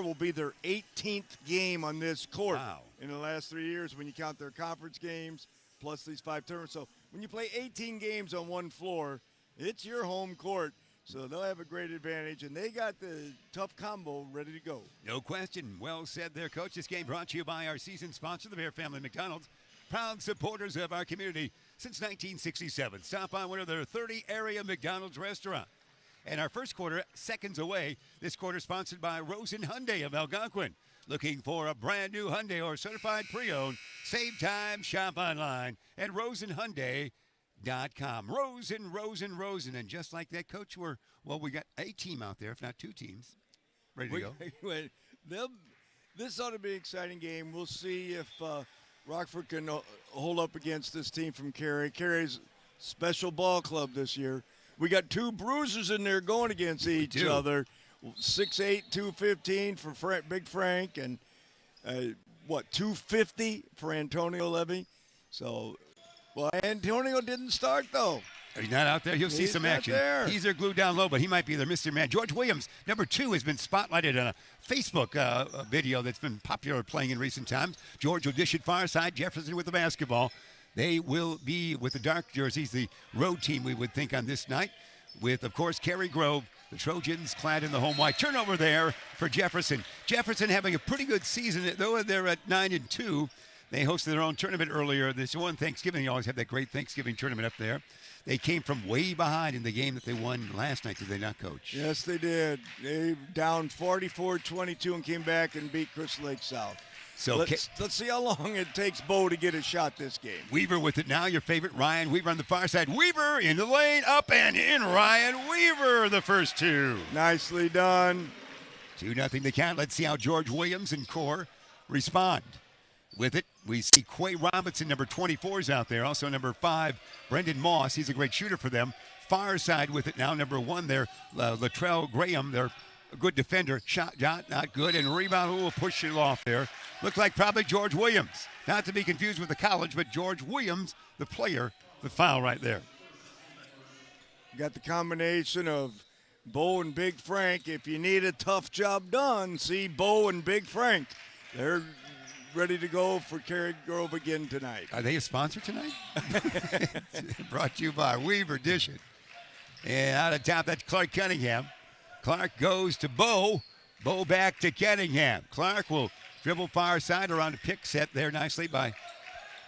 will be their 18th game on this court Wow. in the last 3 years when you count their conference games plus these 5 tournaments. So when you play 18 games on one floor, it's your home court. So they'll have a great advantage, and they got the tough combo ready to go. No question. Well said there, Coach. This game brought to you by our season sponsor, the Bear Family McDonald's. Proud supporters of our community since 1967. Stop by one of their 30 area McDonald's restaurants. And our first quarter, seconds away. This quarter sponsored by Rosen Hyundai of Algonquin. Looking for a brand new Hyundai or certified pre-owned? Save time, shop online at rosenhyundai.com. Rosen. And just like that, Coach, we got a team out there, if not 2 teams, ready to go. This ought to be an exciting game. We'll see if Rockford can hold up against this team from Cary. Cary's special ball club this year. We got 2 bruisers in there going against each other. 6'8", 215 for Big Frank, and 250 for Antonio Levy. So, Antonio didn't start though. He's not out there. He'll see some action. There. He's there glued down low, but he might be their Mr. Man. George Williams, number 2, has been spotlighted on a Facebook video that's been popular playing in recent times. George will dish it far side. Jefferson with the basketball. They will be with the dark jerseys, the road team, we would think, on this night, with, of course, Cary-Grove, the Trojans clad in the home white. Turnover there for Jefferson. Jefferson having a pretty good season, though they're at 9-2. They hosted their own tournament earlier this one Thanksgiving. They always have that great Thanksgiving tournament up there. They came from way behind in the game that they won last night, did they not, Coach? Yes, they did. They down 44-22 and came back and beat Crystal Lake South. So let's see how long it takes Bo to get a shot this game. Weaver with it now, your favorite, Ryan Weaver on the far side. Weaver in the lane, up and in. Ryan Weaver, the first 2. Nicely done. 2-0 the count. Let's see how George Williams and Core respond. With it, we see Quay Robinson, number 24, is out there. Also number 5, Brendan Moss. He's a great shooter for them. Far side with it now, number 1 there, Latrell Graham. They're a good defender. Shot not good, and rebound will push it off there. Looked like probably George Williams. Not to be confused with the college, but George Williams, the player, the foul right there. You got the combination of Bo and Big Frank. If you need a tough job done, see Bo and Big Frank. They're ready to go for Cary-Grove again tonight. Are they a sponsor tonight? Brought to you by Weaver Dish It. And out of top, that's Clark Cunningham. Clark goes to Bo. Bo back to Cunningham. Clark will dribble far side around a pick set there nicely by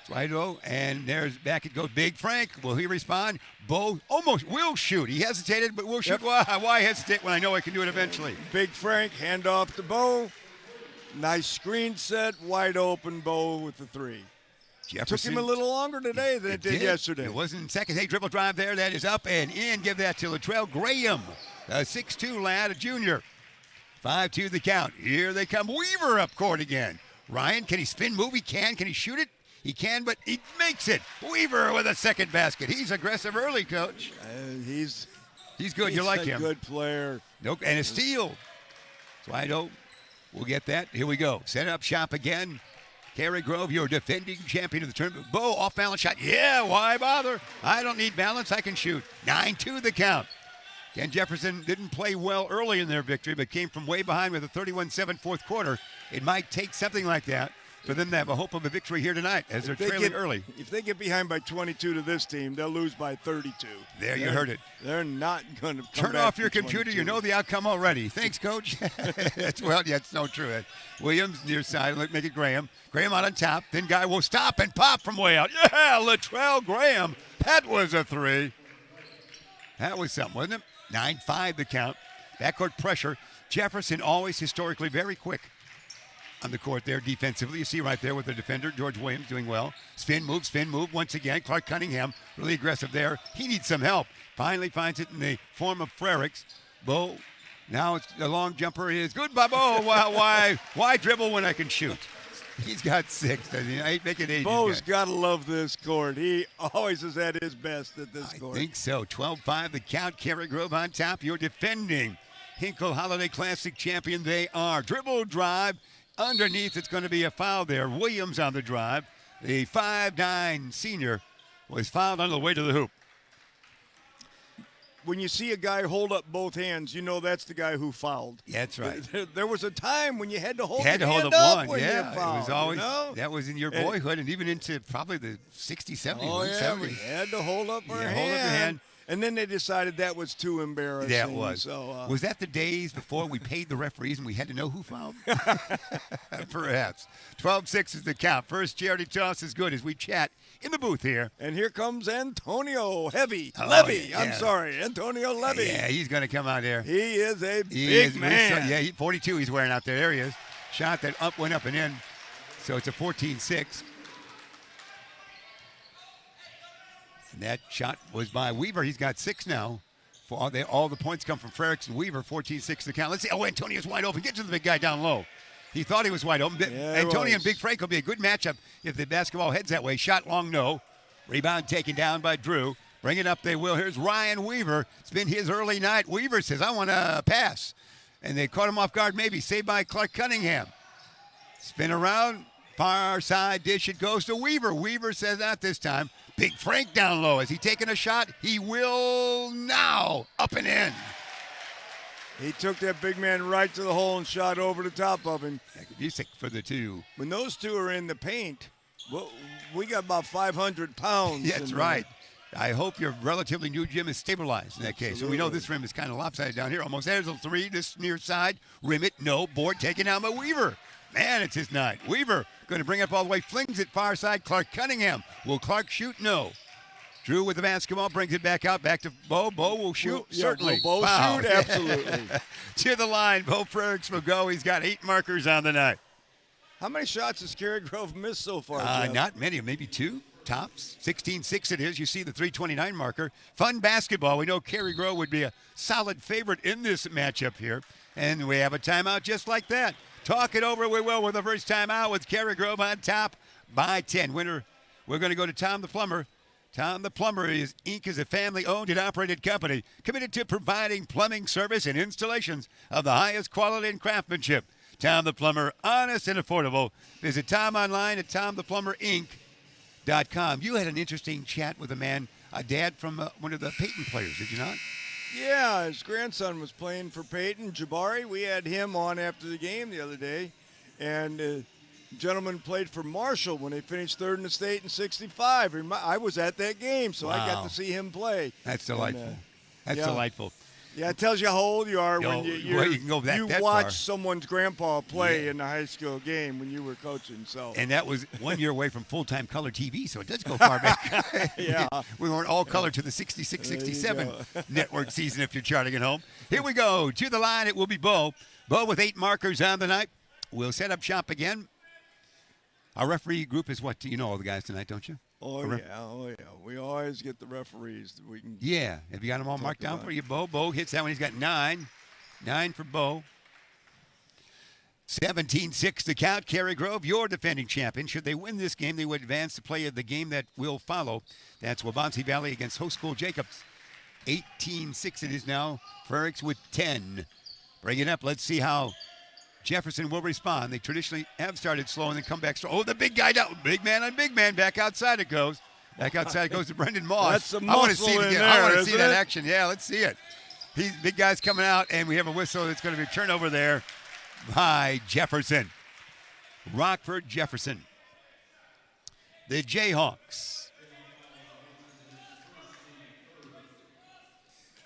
Slido. And there's back it goes. Big Frank. Will he respond? Bo almost will shoot. He hesitated, but will shoot. Yep. Why hesitate when I know I can do it eventually? Big Frank, hand off to Bo. Nice screen set. Wide open Bo with the 3. Jefferson. Took him a little longer today than it did yesterday. It wasn't in second. Hey, dribble drive there. That is up and in. Give that to Latrell Graham, a 6'2 lad, a junior. 5-2 the count. Here they come. Weaver up court again. Ryan, can he spin move? He can. Can he shoot it? He can, but he makes it. Weaver with a second basket. He's aggressive early, Coach. He's good. You like him. He's a good player. Nope. And a steal. Slido will get that. Here we go. Set up shop again. Cary-Grove, your defending champion of the tournament. Bo, off-balance shot. Yeah, why bother? I don't need balance. I can shoot. 9-2 the count. Ken Jefferson didn't play well early in their victory, but came from way behind with a 31-7 fourth quarter. It might take something like that for them to have a hope of a victory here tonight as they're trailing early. If they get behind by 22 to this team, they'll lose by 32. There, you heard it. They're not going to turn off your computer. You know the outcome already. Thanks, Coach. It's no true. Williams near side. Make it Graham. Graham out on top. Then guy will stop and pop from way out. Yeah, Latrell Graham. That was a 3. That was something, wasn't it? 9-5 the count. Backcourt pressure. Jefferson always historically very quick on the court there defensively. You see right there with the defender, George Williams, doing well. Spin move once again. Clark Cunningham really aggressive there. He needs some help. Finally finds it in the form of Frericks. Bo, now it's a long jumper. It is good by Bo. Why dribble when I can shoot? He's got 6. Make it 8. Bo's got to love this court. He always has had his best at this court. I think so. 12-5 the count. Cary-Grove on top. You're defending Hinkle Holiday Classic champion. They are. Dribble drive. Underneath, it's going to be a foul there. Williams on the drive. The 5'9 senior was fouled on the way to the hoop. when you see a guy hold up both hands, you know that's the guy who fouled. Yeah, that's right. There was a time when you had to hold You had to your hold hand up up one. when Yeah, you fouled, it was always that was in your boyhood and even into probably the 60s, 70s. Oh, yeah, 70s. we had to hold up our Yeah, hand. hold up your hand. And then they decided that was too embarrassing. That was. So, was that the days before we paid the referees and we had to know who fouled? Perhaps. 12-6 is the count. First charity toss is good as we chat in the booth here. And here comes Antonio Levy. Yeah. I'm sorry, Antonio Levy. Yeah, he's going to come out there. He is a big man. Yeah, 42 he's wearing out there. There he is. Shot that went up and in. So it's a 14-6. And that shot was by Weaver. He's got 6 now. For all the points come from Frericks and Weaver. 14-6 the count. Let's see. Oh, Antonio's wide open. Get to the big guy down low. He thought he was wide open. Yeah, Antonio and Big Frank will be a good matchup if the basketball heads that way. Shot long, no. Rebound taken down by Drew. Bring it up, they will. Here's Ryan Weaver. It's been his early night. Weaver says, I want to pass. And they caught him off guard, maybe. Saved by Clark Cunningham. Spin around. Far side dish. It goes to Weaver. Weaver says, not this time. Big Frank down low. Is he taking a shot? He will now. Up and in. He took that big man right to the hole and shot over the top of him. Music for the two. When those two are in the paint, well, we got about 500 pounds. That's right. I hope your relatively new gym is stabilized in that case. So we know this rim is kind of lopsided down here. Almost there's a 3. This near side. Rim it. No. Board taken down by Weaver. Man, it's his night. Weaver going to bring it up all the way. Flings it far side. Clark Cunningham. Will Clark shoot? No. Drew with the basketball. Brings it back out. Back to Bo. Bo will shoot. Certainly. Bo wow. shoot. Absolutely. To the line. Bo Frericks will go. He's got 8 markers on the night. How many shots has Cary-Grove missed so far, Jeff? Not many. Maybe 2 tops. 16-6 it is. You see the 3:29 marker. Fun basketball. We know Cary-Grove would be a solid favorite in this matchup here. And we have a timeout just like that. Talk it over, we will, with the first time out with Cary-Grove on top by 10. Winner, we're going to go to Tom the Plumber. Tom the Plumber Inc. is a family-owned and operated company committed to providing plumbing service and installations of the highest quality and craftsmanship. Tom the Plumber, honest and affordable. Visit Tom online at TomThePlumberInc.com. You had an interesting chat with a dad from one of the Peyton players, did you not? Yeah, his grandson was playing for Peyton, Jabari. We had him on after the game the other day. And the gentleman played for Marshall when they finished 3rd in the state in 65. I was at that game, so I got to see him play. That's delightful. That's delightful. Yeah, it tells you how old you are when you watch far. someone's grandpa play in the high school game when you were coaching. So, and that was 1 year away from full-time color TV, so it does go far back. Yeah. We weren't all color to the 66-67 network season if you're charting at home. Here we go. To the line, it will be Bo. Bo with 8 markers on the night. We'll set up shop again. Our referee group is what? You know all the guys tonight, don't you? Oh, yeah. We always get the referees that we can. Yeah. Have you got them all marked down for you, Bo? Bo hits that one. He's got 9. 9 for Bo. 17-6 to count. Cary-Grove, your defending champion. Should they win this game, they would advance to play the game that will follow. That's Waubonsee Valley against Host School Jacobs. 18-6 it is now. Frericks with 10. Bring it up. Let's see how Jefferson will respond. They traditionally have started slow and then come back strong. Oh, the big guy down. Big man on big man. Back outside it goes. Back outside it goes to Brendan Moss. That's the muscle I want to see it again. there, I want to see that it? action. Yeah, let's see it. Big guy's coming out, and we have a whistle. It's going to be a turnover there by Jefferson. Rockford, Jefferson. The Jayhawks.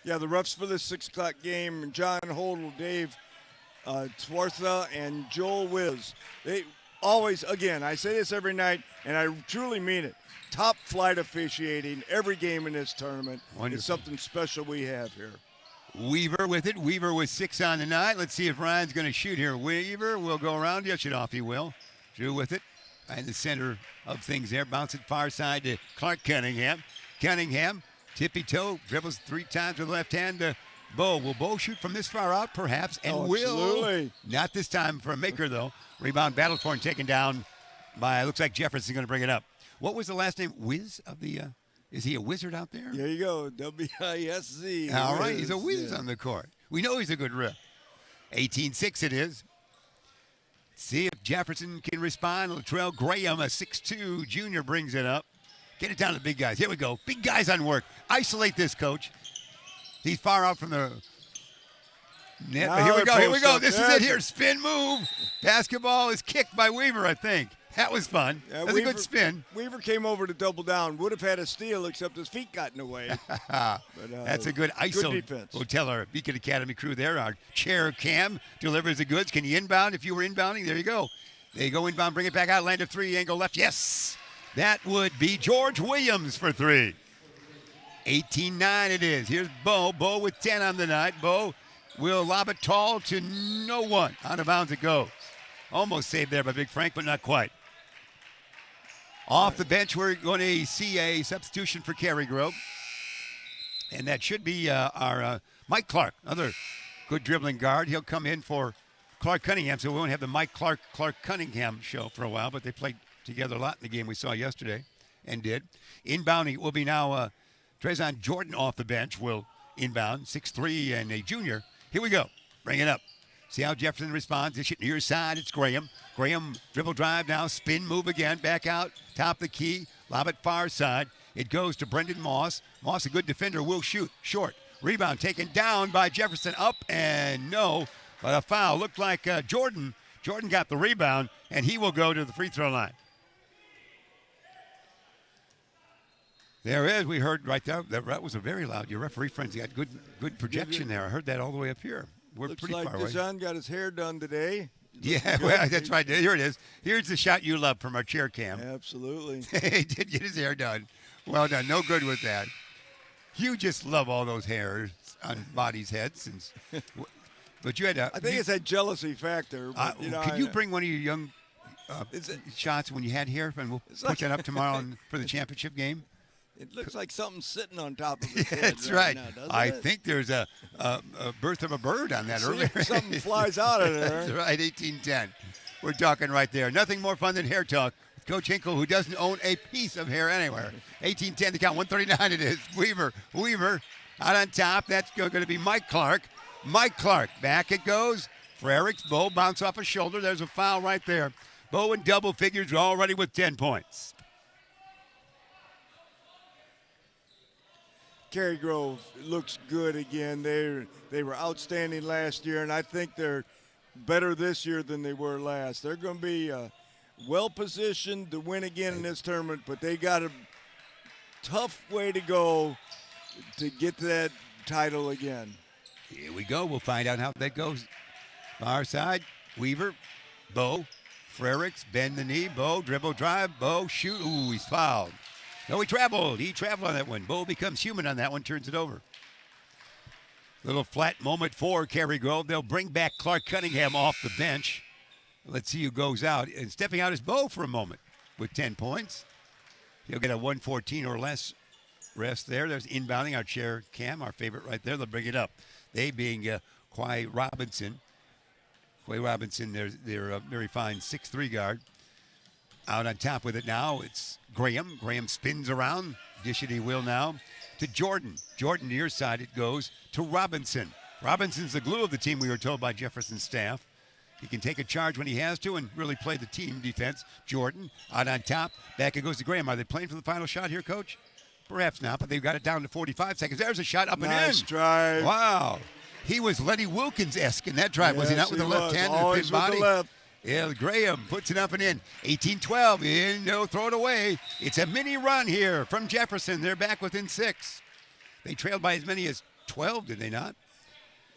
Yeah, the refs for this 6 o'clock game, John Holdle, Dave Twartha, and Joel Wiz. They always, again, I say this every night, and I truly mean it, top flight officiating every game in this tournament. Wonderful. It's something special we have here. Weaver with it. Weaver with 6 on the night. Let's see if Ryan's going to shoot here. Weaver will go around. Yes, it off he will. Drew with it. Right in the center of things there. Bounce it far side to Clark Cunningham. Cunningham, tippy toe, dribbles 3 times with the left hand to Bo. Will Bo shoot from this far out? Perhaps. And absolutely. Not this time for a maker, though. Rebound battled for and taken down by, looks like Jefferson's going to bring it up. What was the last name? Wiz of the, is he a wizard out there? There you go. W-I-S-Z. All right. He's a whiz on the court. We know he's a good rip. 18-6 it is. See if Jefferson can respond. Latrell Graham, a 6'2 junior, brings it up. Get it down to the big guys. Here we go. Big guys on work. Isolate this, coach. He's far out from the net. Now But here we go. Here we go. post-up. This is That's it here. Spin move. Basketball is kicked by Weaver, I think. That was fun. Yeah, That's a good spin. Weaver came over to double down. Would have had a steal, except his feet got in the way. But, That's a good ISO. Good defense. We'll tell our Beacon Academy crew there. Our chair cam delivers the goods. Can you inbound if you were inbounding? There you go. There you go, inbound. Bring it back out. Land of three. Angle left. Yes. That would be George Williams for three. 18-9 it is. Here's Bo. Bo with 10 on the night. Bo will lob it tall to no one. Out of bounds it goes. Almost saved there by Big Frank, but not quite. Off the bench, we're going to see a substitution for Cary-Grove. And that should be our Mike Clark, another good dribbling guard. He'll come in for Clark Cunningham, so we won't have the Mike Clark Cunningham show for a while, but they played together a lot in the game we saw yesterday and did. Inbounding will be now Trezon Jordan off the bench will inbound, 6'3", and a junior. Here we go. Bring it up. See how Jefferson responds. Dish it near side. It's Graham. Graham dribble drive now. Spin move again. Back out. Top of the key. Lob it far side. It goes to Brendan Moss. Moss, a good defender, will shoot. Short. Rebound taken down by Jefferson. Up and no. But a foul. Looked like Jordan. Jordan got the rebound, and he will go to the free throw line. There is. We heard right there. That was a very loud. Your referee friends got good projection there. I heard that all the way up here. We're Looks pretty like far away. Deshaun got his hair done today. Yeah, well, that's right. Here it is. Here's the shot you love from our chair cam. Absolutely. He did get his hair done. Well done. No good with that. You just love all those hairs on bodies' heads. But you had to. I think it's that jealousy factor. But, Can you bring one of your young shots when you had hair, and we'll put that up tomorrow for the championship game? It looks like something's sitting on top of his head. That's right. Now, I think there's a birth of a bird on that earlier. Something flies out of there. That's right, 18-10. We're talking right there. Nothing more fun than hair talk with Coach Hinkle, who doesn't own a piece of hair anywhere. 18-10 the count, 139 it is. Weaver out on top. That's going to be Mike Clark. Mike Clark, back it goes. Frericks, Bo bounce off a shoulder. There's a foul right there. Bo in double figures already with 10 points. Cary-Grove looks good again. They were outstanding last year, and I think they're better this year than they were last. They're going to be well-positioned to win again in this tournament, but they got a tough way to go to get to that title again. Here we go. We'll find out how that goes. Far side, Weaver, Bo, Frericks, bend the knee, Bo, dribble drive, Bo, shoot. Ooh, he's fouled. No, he traveled. He traveled on that one. Bo becomes human on that one, turns it over. Little flat moment for Cary-Grove. They'll bring back Clark Cunningham off the bench. Let's see who goes out. And stepping out is Bo for a moment with 10 points. He'll get a 114 or less rest there. There's inbounding our chair cam, our favorite right there. They'll bring it up. They being Quay Robinson. Quay Robinson, they're a very fine 6'3" guard. Out on top with it now, it's Graham. Graham spins around. Dish it he will now to Jordan. Jordan near side it goes to Robinson. Robinson's the glue of the team, we were told by Jefferson's staff. He can take a charge when he has to and really play the team defense. Jordan out on top. Back it goes to Graham. Are they playing for the final shot here, Coach? Perhaps not, but they've got it down to 45 seconds. There's a shot up and in. Nice drive. Wow. He was Lenny Wilkins-esque in that drive, was he not, with the left hand and the fit body? With the left. Yeah, Graham puts it up and in. 18-12, in, no, throw it away. It's a mini run here from Jefferson. They're back within 6. They trailed by as many as 12, did they not?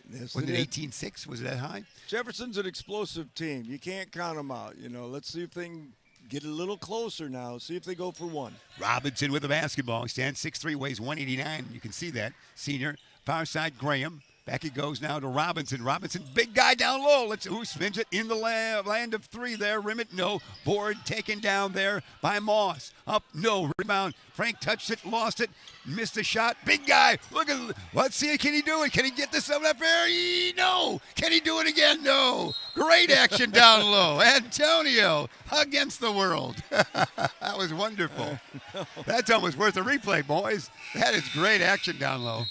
Yes, was it 18-6? Was it that high? Jefferson's an explosive team. You can't count them out. Let's see if they can get a little closer now. See if they go for one. Robinson with the basketball. He stands 6'3", weighs 189. You can see that. Senior, far side, Graham. Back it goes now to Robinson. Robinson, big guy down low. Who spins it in the land of 3 there? Rim it, no. Board taken down there by Moss. Up, no. Rebound. Frank touched it, lost it, missed the shot. Big guy. Look at. Let's see. Can he do it? Can he get this up there? No. Can he do it again? No. Great action down low. Antonio against the world. That was wonderful. That's almost worth a replay, boys. That is great action down low.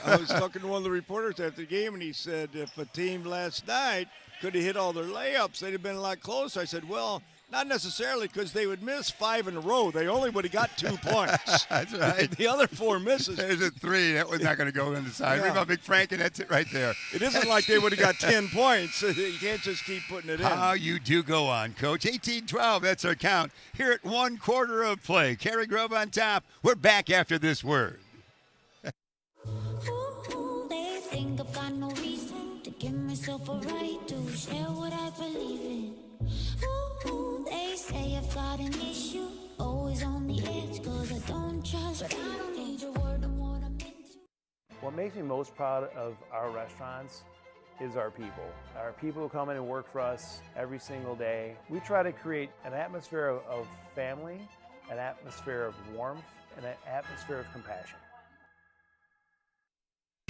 I was talking to one of the reporters after the game, and he said if a team last night could have hit all their layups, they'd have been a lot closer. I said, well, Not necessarily, because they would miss 5 in a row. They only would have got 2 points. That's right. The other 4 misses. There's a 3. That was not going to go on the side. Yeah. Read about Big Frank, and that's it right there. It isn't like they would have got 10 points. You can't just keep putting it in. How you do go on, Coach. 18-12, that's our count. Here at 1 quarter of play. Cary-Grove on top. We're back after this word. Ooh, they think I've got no reason to give myself a right to share what I believe in. Ooh, they say I've got an issue, always on the edge, cause I don't trust, but I don't need your word on what I'm into. What makes me most proud of our restaurants is our people. Our people who come in and work for us every single day. We try to create an atmosphere of family, an atmosphere of warmth, and an atmosphere of compassion.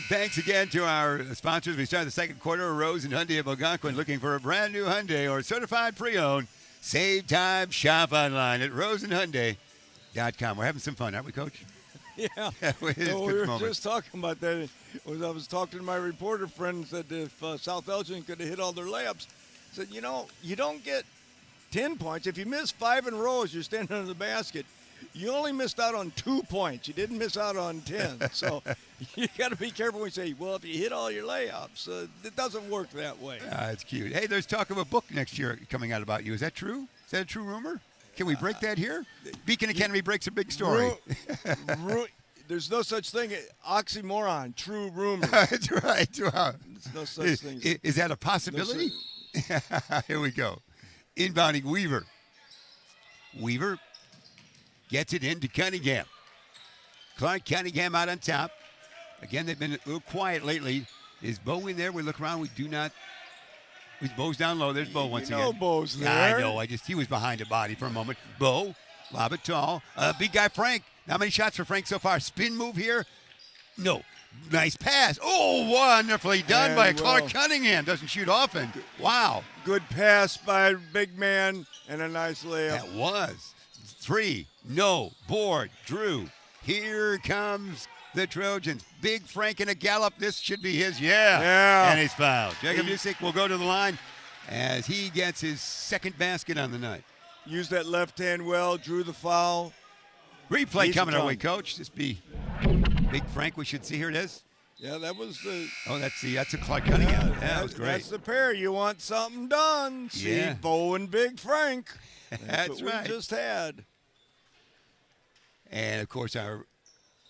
Thanks again to our sponsors. We start the second quarter. Rose and Hyundai of Algonquin, looking for a brand new Hyundai or certified pre-owned. Save time, shop online at roseandhyundai.com. We're having some fun, aren't we, Coach? Yeah. We were just talking about that. I was talking to my reporter friends that if South Elgin could have hit all their layups, I said, you don't get 10 points. If you miss 5 in a row as you're standing under the basket, you only missed out on 2 points. You didn't miss out on 10. So you got to be careful when you say, well, if you hit all your layups, it doesn't work that way. That's cute. Hey, there's talk of a book next year coming out about you. Is that true? Is that a true rumor? Can we break that here? Beacon Academy breaks a big story. There's no such thing. Oxymoron, true rumor. That's right. Wow. There's no such thing. Is that a possibility? Here we go. Inbounding Weaver. Weaver gets it into Cunningham. Clark Cunningham out on top. Again, they've been a little quiet lately. Is Bo in there? We look around. We do not. Bo's down low. There's Bo once again. Bo's there. Yeah, I know. He was behind the body for a moment. Bo, lob it tall. Big guy Frank. How many shots for Frank so far? Spin move here? No. Nice pass. Oh, wonderfully done by Clark Cunningham. Doesn't shoot often. Wow. Good pass by a big man and a nice layup. That was. 3. No. Board. Drew. Here comes the Trojans. Big Frank in a gallop. This should be his. Yeah. And he's fouled. Jacob Music will go to the line as he gets his second basket on the night. Used that left hand well. Drew the foul. Replay coming our way, Coach. This be Big Frank. We should see. Here it is. Yeah, that was the. Oh, that's a Clark Cunningham. Yeah, that was great. That's the pair. You want something done? See, Bo and Big Frank. That's what right. we just had. And of course, our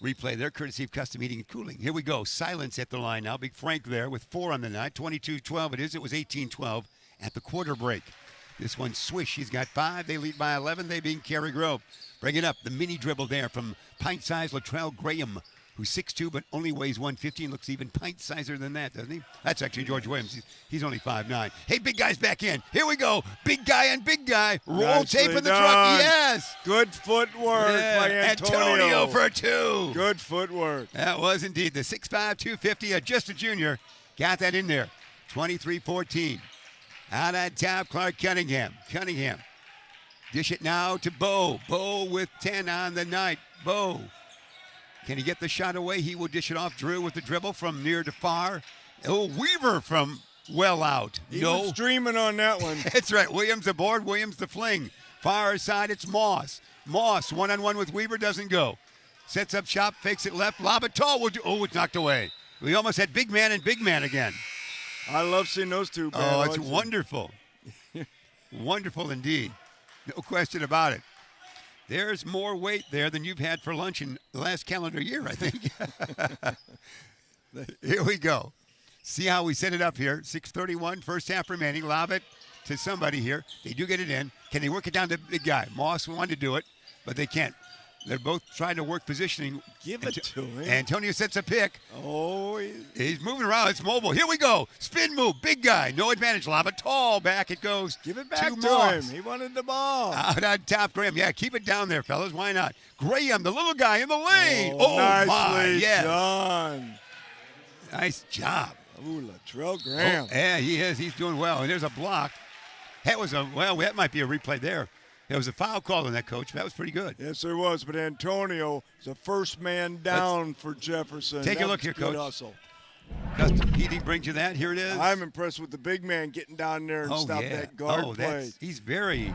replay there, courtesy of Custom Heating and Cooling. Here we go. Silence at the line now. Big Frank there with 4 on the night. 22-12 it is. It was 18-12 at the quarter break. This one swish. He's got 5. They lead by 11. They being Cary-Grove. Bring it up. The mini dribble there from pint-sized Latrell Graham, who's 6'2", but only weighs 150 and looks even pint-sizer than that, doesn't he? That's actually George Williams. He's only 5'9". Hey, big guy's back in. Here we go. Big guy and big guy. Roll Nicely tape in the done. truck. Yes. Good footwork by Antonio for 2. Good footwork. That was indeed the 6'5", 250, just a junior. Got that in there. 23-14. Out on top, Clark Cunningham. Dish it now to Bo. Bo with 10 on the night. Bo. Can he get the shot away? He will dish it off. Drew with the dribble from near to far. Oh, Weaver from well out. He was dreaming on that one. That's right. Williams aboard. Williams the fling. Far side, it's Moss. Moss, one-on-one with Weaver, doesn't go. Sets up shop, fakes it left. Lob it tall. It's knocked away. We almost had big man and big man again. I love seeing those two. Oh, it's wonderful. Wonderful indeed. No question about it. There's more weight there than you've had for lunch in the last calendar year, I think. Here we go. See how we set it up here. 6:31, first half remaining. Lob it to somebody here. They do get it in. Can they work it down to the big guy? Moss wanted to do it, but they can't. They're both trying to work positioning. Give it to him. Antonio sets a pick. Oh, he's moving around. It's mobile. Here we go. Spin move. Big guy. No advantage. Lob it tall. Back it goes. Give it back to Moss. him. He wanted the ball. Out on top, Graham. Yeah, keep it down there, fellas. Why not? Graham, the little guy in the lane. Nicely yes. done. Nice job. Ooh, Latrell Graham. Yeah, he is. He's doing well. And there's a block. That might be a replay there. There was a foul call on that, Coach. That was pretty good. Yes, there was. But Antonio is the first man down for Jefferson. Take a look here, good Coach. Hustle. He brings you that. Here it is. I'm impressed with the big man getting down there and stop that guard play. He's very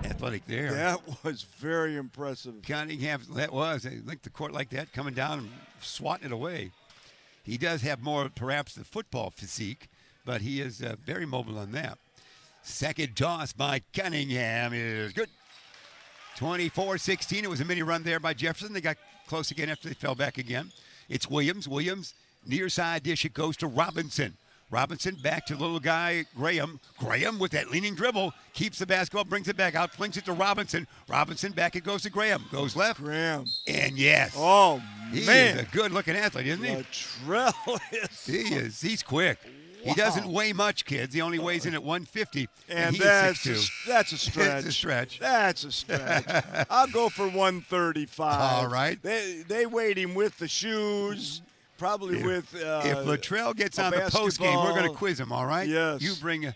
athletic there. That was very impressive. Cunningham, that was. They linked the court like that, coming down and swatting it away. He does have more, perhaps, the football physique, but he is very mobile on that. Second toss by Cunningham is good. 24-16. It was a mini run there by Jefferson. They got close again after they fell back again. It's Williams. Williams, near side dish. It goes to Robinson. Robinson back to little guy Graham. Graham with that leaning dribble keeps the basketball, brings it back out, flings it to Robinson. Robinson back it goes to Graham. Goes left. Graham. And yes. Oh, he man. Is a good-looking athlete, isn't he? Latrell is. He is. He's quick. He doesn't weigh much, kids. He only weighs in at 150. And he that's is 6'2". that's a stretch. It's a stretch. That's a stretch. I'll go for 135. All right. They weighed him with the shoes, probably with if Latrell gets on the basketball. postgame, we're going to quiz him, all right? Yes. You bring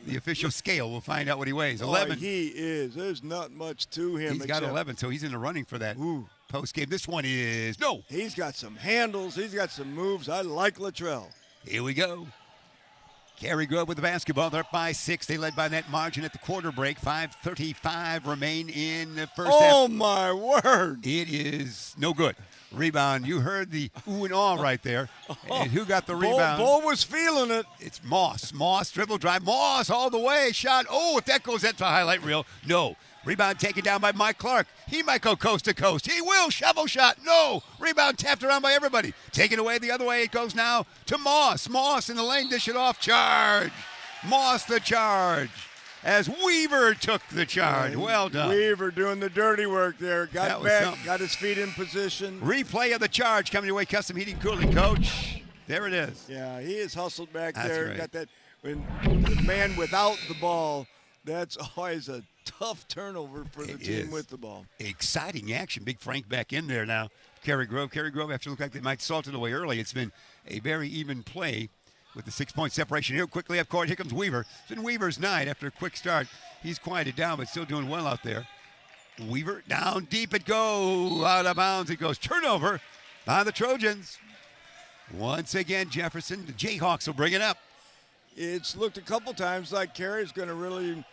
the official scale. We'll find out what he weighs. Oh, 11. he is. There's not much to him. He's got 11, so he's in the running for that postgame. This one is no. He's got some handles. He's got some moves. I like Latrell. Here we go. Cary-Grove with the basketball. They're up by 6. They led by that margin at the quarter break. 5:35 remain in the first half. Oh, my word. It is no good. Rebound. You heard the ooh and ah right there. And who got the rebound? Bull was feeling it. It's Moss. Moss, dribble drive. Moss all the way. Shot. Oh, if that goes, that's a highlight reel. No. Rebound taken down by Mike Clark. He might go coast to coast. He will. Shovel shot. No. Rebound tapped around by everybody. Taken away the other way. It goes now to Moss. Moss in the lane. Dish it off. Charge. Moss the charge. As Weaver took the charge. Well done. Weaver doing the dirty work there. Got back. Something. Got his feet in position. Replay of the charge coming your way. Custom Heating Cooling, Coach. There it is. Yeah, he is hustled back That's there. Right. Got that. When the man without the ball, that's always a tough turnover for the team with the ball. Exciting action. Big Frank back in there now. Cary-Grove. Cary-Grove, after it looked like they might salt it away early, it's been a very even play with the 6-point separation here. Quickly up court. Here comes Weaver. It's been Weaver's night after a quick start. He's quieted down, but still doing well out there. Weaver down deep it goes. Out of bounds it goes. Turnover by the Trojans. Once again, Jefferson. The Jayhawks will bring it up. It's looked a couple times like Cary's going to really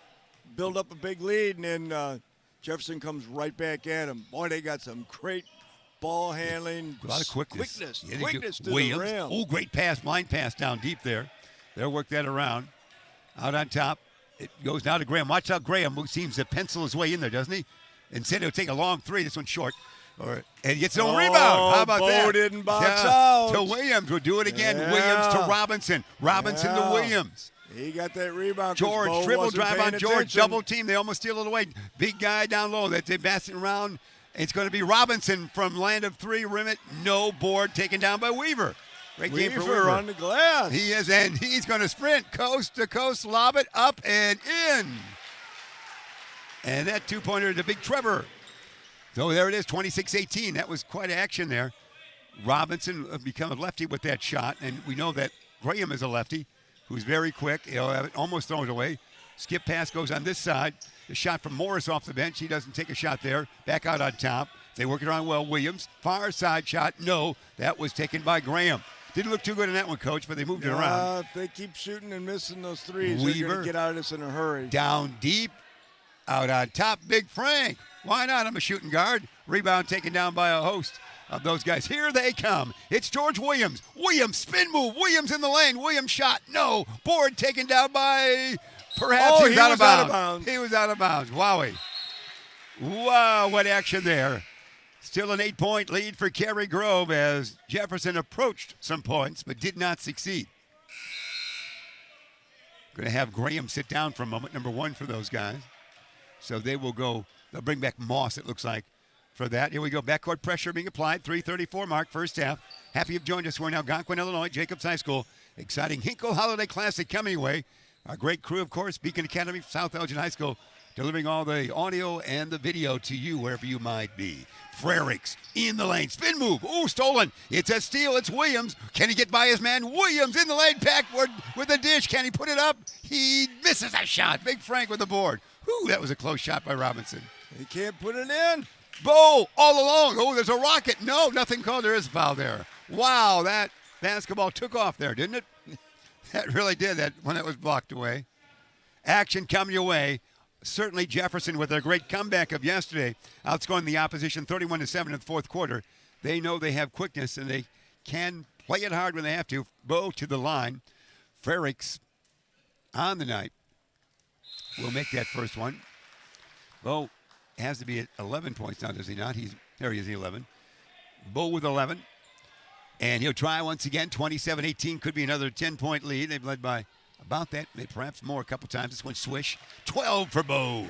build up a big lead, and then Jefferson comes right back at him. Boy, they got some great ball handling. A lot of quickness. Quickness to Williams. the rim. Oh, great pass, blind pass down deep there. They'll work that around. Out on top, it goes now to Graham. Watch out, Graham, who seems to pencil his way in there, doesn't he? Instead, he'll take a long three. This one's short. And he gets no rebound. How about that? Bo didn't box out. To Williams. We'll do it again. Yeah. Williams to Robinson. Robinson to Williams. He got that rebound. George, dribble drive on George. Attention. Double team. They almost steal it away. Big guy down low. They're passing around. It's going to be Robinson from land of three. Rim it. No board taken down by Weaver. Great game for Weaver. On the glass. He is, and he's going to sprint coast to coast, lob it up and in. And that two-pointer to Big Trevor. So there it is, 26-18. That was quite action there. Robinson become a lefty with that shot, and we know that Graham is a lefty who's very quick. He'll have it almost thrown it away. Skip pass goes on this side. The shot from Morris off the bench. He doesn't take a shot there. Back out on top. They work it around well. Williams, far side shot. No, that was taken by Graham. Didn't look too good in that one, Coach, but they moved it around. If they keep shooting and missing those threes, Weaver, they're going to get out of this in a hurry. Down deep, out on top, Big Frank. Why not? I'm a shooting guard. Rebound taken down by a host of those guys. Here they come. It's George Williams. Williams, spin move. Williams in the lane. Williams shot. No. Board taken down by perhaps he was out of bounds. He was out of bounds. Wowie. Wow, what action there. Still an 8-point lead for Cary-Grove as Jefferson approached some points but did not succeed. Going to have Graham sit down for a moment, number one for those guys. So they will go, they'll bring back Moss, it looks like, for that. Here we go, backcourt pressure being applied, 3:34 mark, first half. Happy you've joined us. We're in Algonquin, Illinois, Jacobs High School. Exciting Hinkle Holiday Classic coming your way. Our great crew, of course, Beacon Academy, South Elgin High School, delivering all the audio and the video to you wherever you might be. Frericks in the lane. Spin move. Ooh, stolen. It's a steal. It's Williams. Can he get by his man? Williams in the lane. Backward with a dish. Can he put it up? He misses a shot. Big Frank with the board. Whew, that was a close shot by Robinson. He can't put it in. Bo all along. Oh, there's a rocket. No, nothing called. There is a foul there. Wow, that basketball took off there, didn't it? That really did, that when it was blocked away. Action coming your way. Certainly Jefferson with a great comeback of yesterday, outscoring the opposition 31-7 in the fourth quarter. They know they have quickness, and they can play it hard when they have to. Bo to the line. Frericks on the night will make that first one. Bo has to be at 11 points now, does he not? There he is, 11. Bo with 11. And he'll try once again. 27-18 could be another 10-point lead. They've led by about that, maybe perhaps more a couple times. This one swish. 12 for Bo.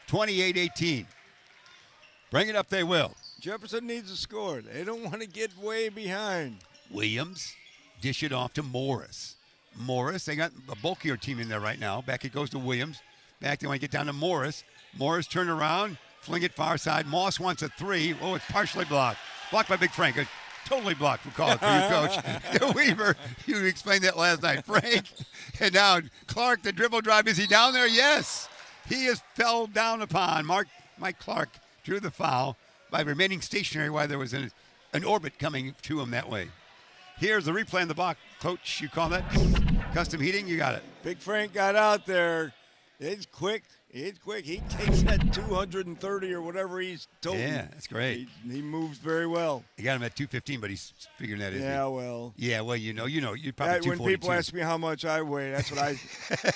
28-18. Bring it up they will. Jefferson needs to score. They don't want to get way behind. Williams dish it off to Morris. Morris, they got a bulkier team in there right now. Back it goes to Williams. Back they want to get down to Morris. Morris turn around, fling it far side. Moss wants a three. Oh, it's partially blocked. Blocked by Big Frank. Totally blocked, we'll call it for you, Coach. Weaver, you explained that last night. Frank, and now Clark, the dribble drive. Is he down there? Yes. He is fell down upon. Mike Clark drew the foul by remaining stationary while there was an orbit coming to him that way. Here's the replay in the box. Coach, you call that custom heating? You got it. Big Frank got out there. He's quick. He takes that 230 or whatever he's told. Yeah, that's great. He moves very well. You got him at 215, but he's figuring that in. Yeah, well. Yeah, well, you know, you're probably 242. When people ask me how much I weigh, that's what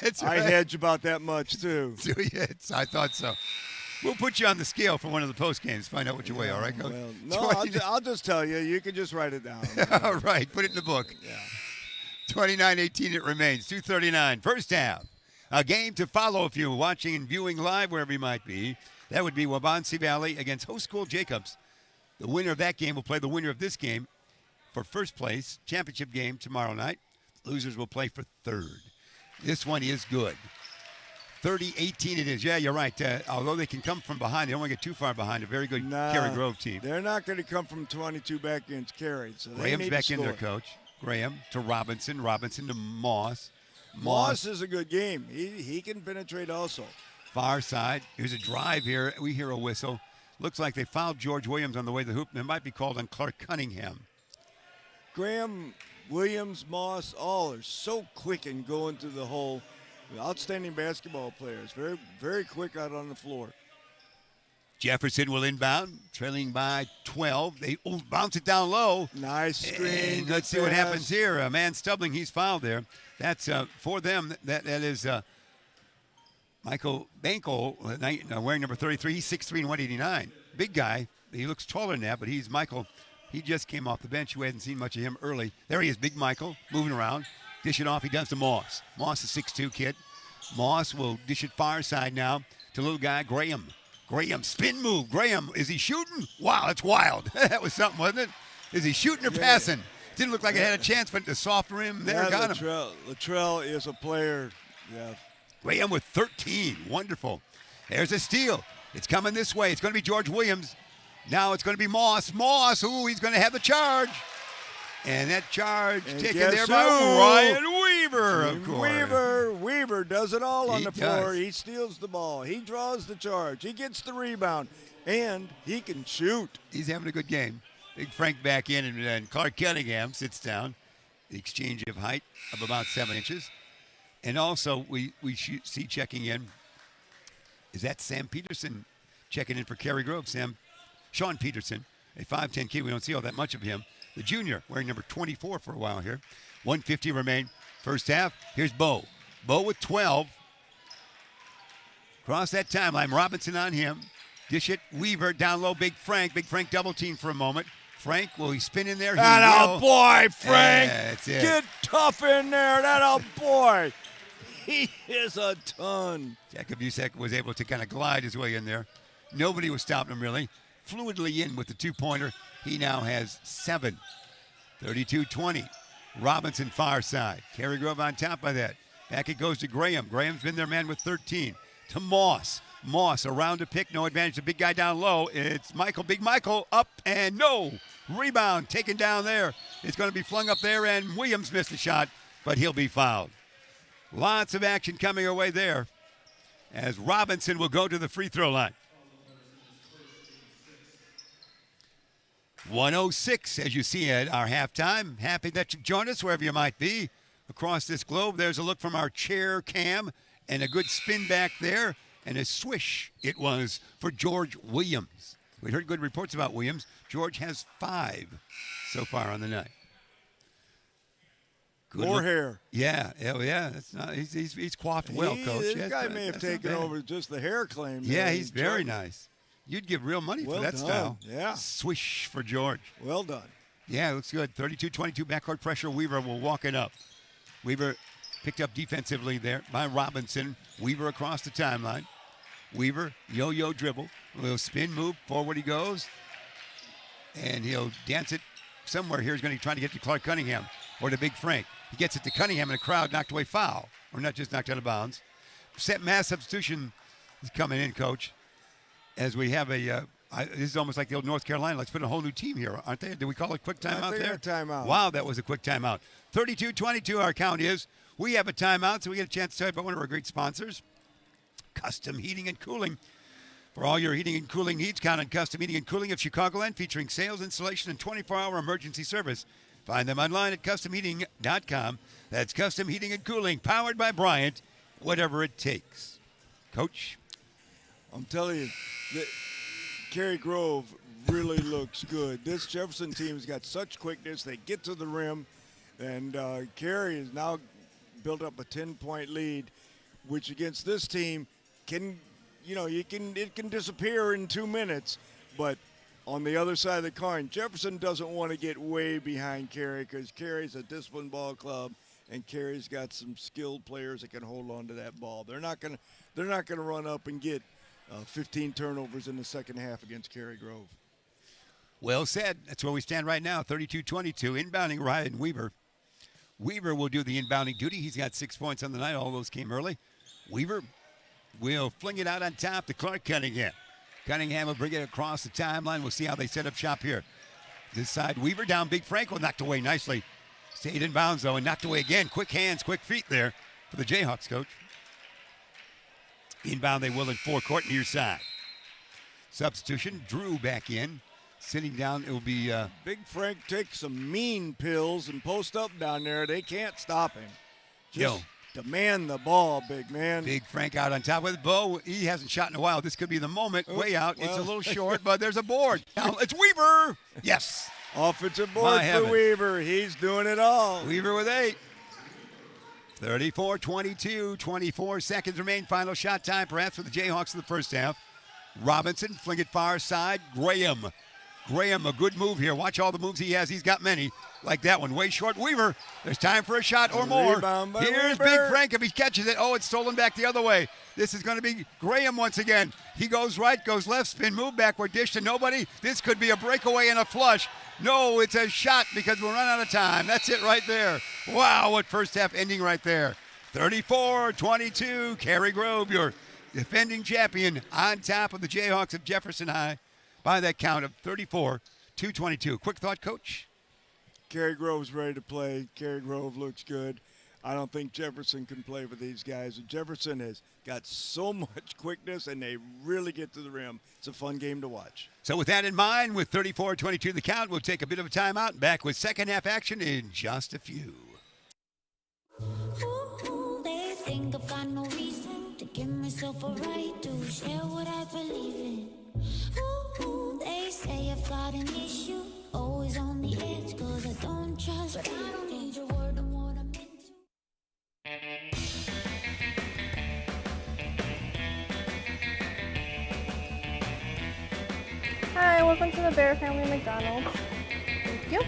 that's I right. hedge about that much too. So, yes, I thought so. We'll put you on the scale for one of the post games. Find out what you weigh, all right, Coach? Well, no, I'll just tell you. You can just write it down. All right, put it in the book. Yeah. 29-18 it remains, 2:39. First half. A game to follow if you're watching and viewing live wherever you might be. That would be Wabansie Valley against host school Jacobs. The winner of that game will play the winner of this game for first place. Championship game tomorrow night. Losers will play for third. This one is good. 30-18 it is. Yeah, you're right. Although they can come from behind, they don't want to get too far behind a very good Cary-Grove team. They're not going to come from 22 back against Cary. So Graham's back in there, Coach. Graham to Robinson. Robinson to Moss. Moss is a good game. He can penetrate also. Far side. Here's a drive here. We hear a whistle. Looks like they fouled George Williams on the way to the hoop. It might be called on Clark Cunningham. Graham, Williams, Moss, all are so quick in going to the hole. Outstanding basketball players. Very, very quick out on the floor. Jefferson will inbound, trailing by 12. They bounce it down low. Nice screen. Let's see what happens here. A man stumbling. He's fouled there. That's for them. That is Michael Hinkle, wearing number 33. He's 6'3" and 189. Big guy. He looks taller than that, but he's Michael. He just came off the bench. You hadn't seen much of him early. There he is, big Michael, moving around. Dish it off. He does to Moss. Moss is 6'2" kid. Moss will dish it far side now to little guy Graham. Graham, spin move. Graham, is he shooting? Wow, that's wild. That was something, wasn't it? Is he shooting or passing? Didn't look like it had a chance, but the soft rim there got him. Latrell is a player. Yeah. Graham with 13. Wonderful. There's a steal. It's coming this way. It's going to be George Williams. Now it's going to be Moss. Moss, he's going to have the charge. And that charge taken there by Ryan Weaver, of course. Weaver does it all on the floor. He steals the ball. He draws the charge. He gets the rebound. And he can shoot. He's having a good game. Big Frank back in, and Clark Cunningham sits down. The exchange of height of about 7 inches. And also, we see checking in. Is that Sam Peterson checking in for Cary-Grove? Sean Peterson, a 5'10" kid. We don't see all that much of him. The junior, wearing number 24 for a while here. 1:50 remain. First half. Here's Bo. Bo with 12. Cross that timeline. Robinson on him. Dish it. Weaver down low. Big Frank. Big Frank double team for a moment. Frank, will he spin in there? Boy, Frank. That's it. Get tough in there. That boy. He is a ton. Jakubusek was able to kind of glide his way in there. Nobody was stopping him, really. Fluidly in with the two-pointer. He now has 7. 32-20. Robinson far side. Cary-Grove on top by that. Back it goes to Graham. Graham's been their man with 13. To Moss. Moss around to pick. No advantage. The big guy down low. It's Michael. Big Michael up and no. Rebound taken down there. It's going to be flung up there, and Williams missed the shot, but he'll be fouled. Lots of action coming our way there as Robinson will go to the free throw line. 106 as you see at our halftime. Happy that you joined us wherever you might be across this globe. There's a look from our chair cam and a good spin back there and a swish it was for George Williams. We heard good reports about Williams. George has 5 so far on the night. Good More look. hair. Yeah, That's not, he's coiffed well, Coach. This Yes, guy but may have that's not taken bad. over just the hair claim. Yeah, there. he's very nice. You'd give real money Well for that done. style. Yeah. Swish for George. Well done. Yeah, it looks good. 32-22 backcourt pressure. Weaver will walk it up. Weaver picked up defensively there by Robinson. Weaver across the timeline. Weaver, yo-yo dribble. A little spin move. Forward he goes. And he'll dance it somewhere here. He's going to try to get to Clark Cunningham or to Big Frank. He gets it to Cunningham, and the crowd knocked away foul. Or not just knocked out of bounds. Mass substitution is coming in, Coach. As we have a, this is almost like the old North Carolina. Let's put a whole new team here, aren't they? Did we call it quick timeout there? Timeout. Wow, that was a quick timeout. 32-22 our count is. We have a timeout, so we get a chance to tell you about one of our great sponsors, Custom Heating and Cooling. For all your heating and cooling needs, count on Custom Heating and Cooling of Chicagoland, featuring sales, installation, and 24-hour emergency service. Find them online at customheating.com. That's Custom Heating and Cooling, powered by Bryant, whatever it takes. Coach? I'm telling you, Cary-Grove really looks good. This Jefferson team has got such quickness. They get to the rim, and Cary has now built up a 10-point lead, which against this team it can disappear in 2 minutes. But on the other side of the coin, Jefferson doesn't want to get way behind Cary because Cary's a disciplined ball club, and Cary's got some skilled players that can hold on to that ball. They're not gonna run up and get 15 turnovers in the second half against Cary-Grove. Well said. That's where we stand right now, 32-22. Inbounding Ryan Weaver. Weaver will do the inbounding duty. He's got 6 points on the night. All those came early. Weaver will fling it out on top to Clark Cunningham. Cunningham will bring it across the timeline. We'll see how they set up shop here. This side, Weaver down. Big Franco knocked away nicely. Stayed in bounds, though, and knocked away again. Quick hands, quick feet there for the Jayhawks, Coach. Inbound they will in forecourt near side. Substitution, Drew back in. Sitting down, it will be... Big Frank takes some mean pills and post up down there. They can't stop him. Just demand the ball, big man. Big Frank out on top with Bo. He hasn't shot in a while. This could be the moment. Way out. It's a little short, but there's a board. Now it's Weaver. Yes. Offensive board for Weaver. He's doing it all. Weaver with 8. 34-22. 24 seconds remain. Final shot time, perhaps, for the Jayhawks in the first half. Robinson, fling it far side. Graham, a good move here. Watch all the moves he has. He's got many, like that one. Way short. Weaver, there's time for a shot or more. Here's Weaver. Big Frank if he catches it. Oh, it's stolen back the other way. This is going to be Graham once again. He goes right, goes left, spin, move backward, dish to nobody. This could be a breakaway and a flush. No, it's a shot because we'll run out of time. That's it right there. Wow, what first half ending right there. 34-22, Cary-Grove, your defending champion, on top of the Jayhawks of Jefferson High by that count of 34-22. Quick thought, Coach? Cary-Grove's ready to play. Cary-Grove looks good. I don't think Jefferson can play with these guys. Jefferson has got so much quickness, and they really get to the rim. It's a fun game to watch. So with that in mind, with 34-22 the count, we'll take a bit of a timeout. Back with second half action in just a few. Ooh, they think I've got no reason to give myself a right to share what I believe in. Ooh, they say I've got an issue, always on the edge, cause I don't trust, but I don't need your word on what I'm into. Hi, welcome to the Bear Family McDonald's. Thank you.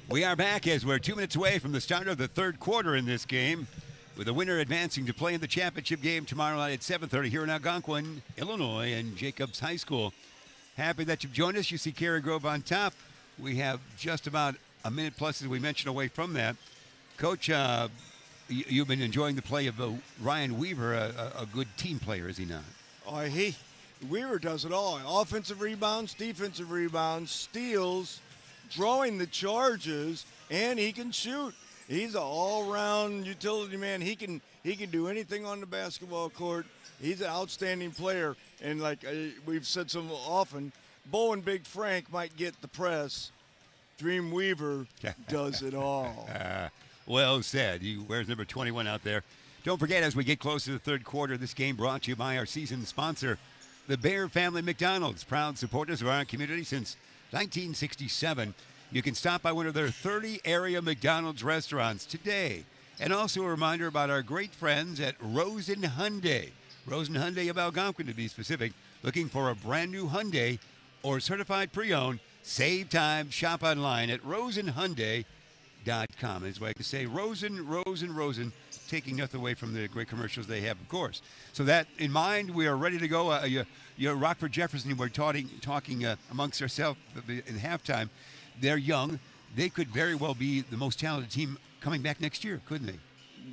We are back as we're 2 minutes away from the start of the third quarter in this game, with the winner advancing to play in the championship game tomorrow night at 7:30 here in Algonquin, Illinois, and Jacobs High School. Happy that you've joined us. You see Cary-Grove on top. We have just about a minute plus, as we mentioned, away from that. Coach, you've been enjoying the play of Ryan Weaver, a good team player, is he not? Oh, Weaver does it all. Offensive rebounds, defensive rebounds, steals, drawing the charges, and he can shoot. He's an all-round utility man. He can do anything on the basketball court. He's an outstanding player. And like we've said so often, Bo and Big Frank might get the press. Dream Weaver does it all. Well said. He wears number 21 out there. Don't forget, as we get close to the third quarter, this game brought to you by our season sponsor, the Bear Family McDonald's, proud supporters of our community since 1967. You can stop by one of their 30 area McDonald's restaurants today. And also a reminder about our great friends at Rosen Hyundai. Rosen Hyundai of Algonquin, to be specific. Looking for a brand new Hyundai or certified pre-owned? Save time. Shop online at rosenhyundai.com. As I like to say, Rosen, taking nothing away from the great commercials they have, of course. So that in mind, we are ready to go. Rockford, Jefferson, we're talking amongst ourselves in halftime. They're young. They could very well be the most talented team coming back next year, couldn't they?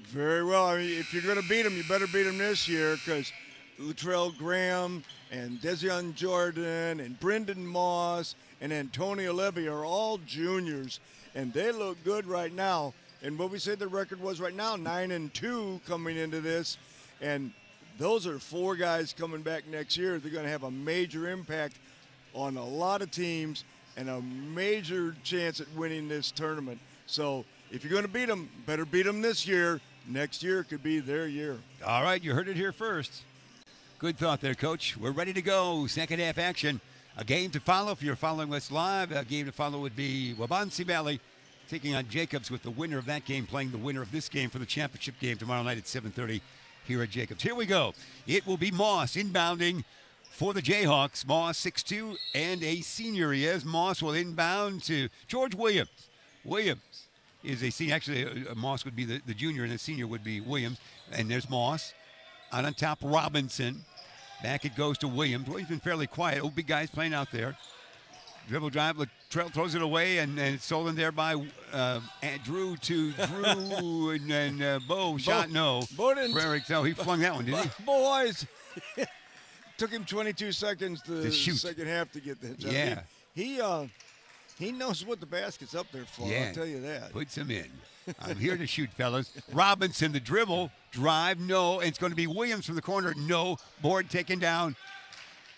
Very well. I mean, if you're going to beat them, you better beat them this year, because Latrell Graham and Dezion Jordan and Brendan Moss and Antonio Levy are all juniors, and they look good right now. And what we said the record was right now, 9-2 coming into this, and those are 4 guys coming back next year. They're going to have a major impact on a lot of teams and a major chance at winning this tournament. So if you're going to beat them, better beat them this year. Next year could be their year. All right, you heard it here first. Good thought there, Coach. We're ready to go. Second half action. A game to follow if you're following us live. A game to follow would be Wabansie Valley taking on Jacobs, with the winner of that game playing the winner of this game for the championship game tomorrow night at 7:30 here at Jacobs. Here we go. It will be Moss inbounding for the Jayhawks. Moss, 6'2", and a senior he is. Moss will inbound to George Williams. Williams is a senior. Actually, Moss would be the junior, and the senior would be Williams. And there's Moss. On top, Robinson. Back it goes to Williams. Williams been fairly quiet. Oh, big guys playing out there. Dribble drive. Latrell throws it away, and it's stolen there by Drew to Drew. and Bo shot no. Bo didn't. Frerick, no, he flung that one, didn't he? Boys. Took him 22 seconds to shoot. Second half to get that. Yeah. He knows what the basket's up there for, yeah. I'll tell you that. Puts him in. I'm here to shoot, fellas. Robinson, the dribble, drive, no. It's going to be Williams from the corner, no. Board taken down.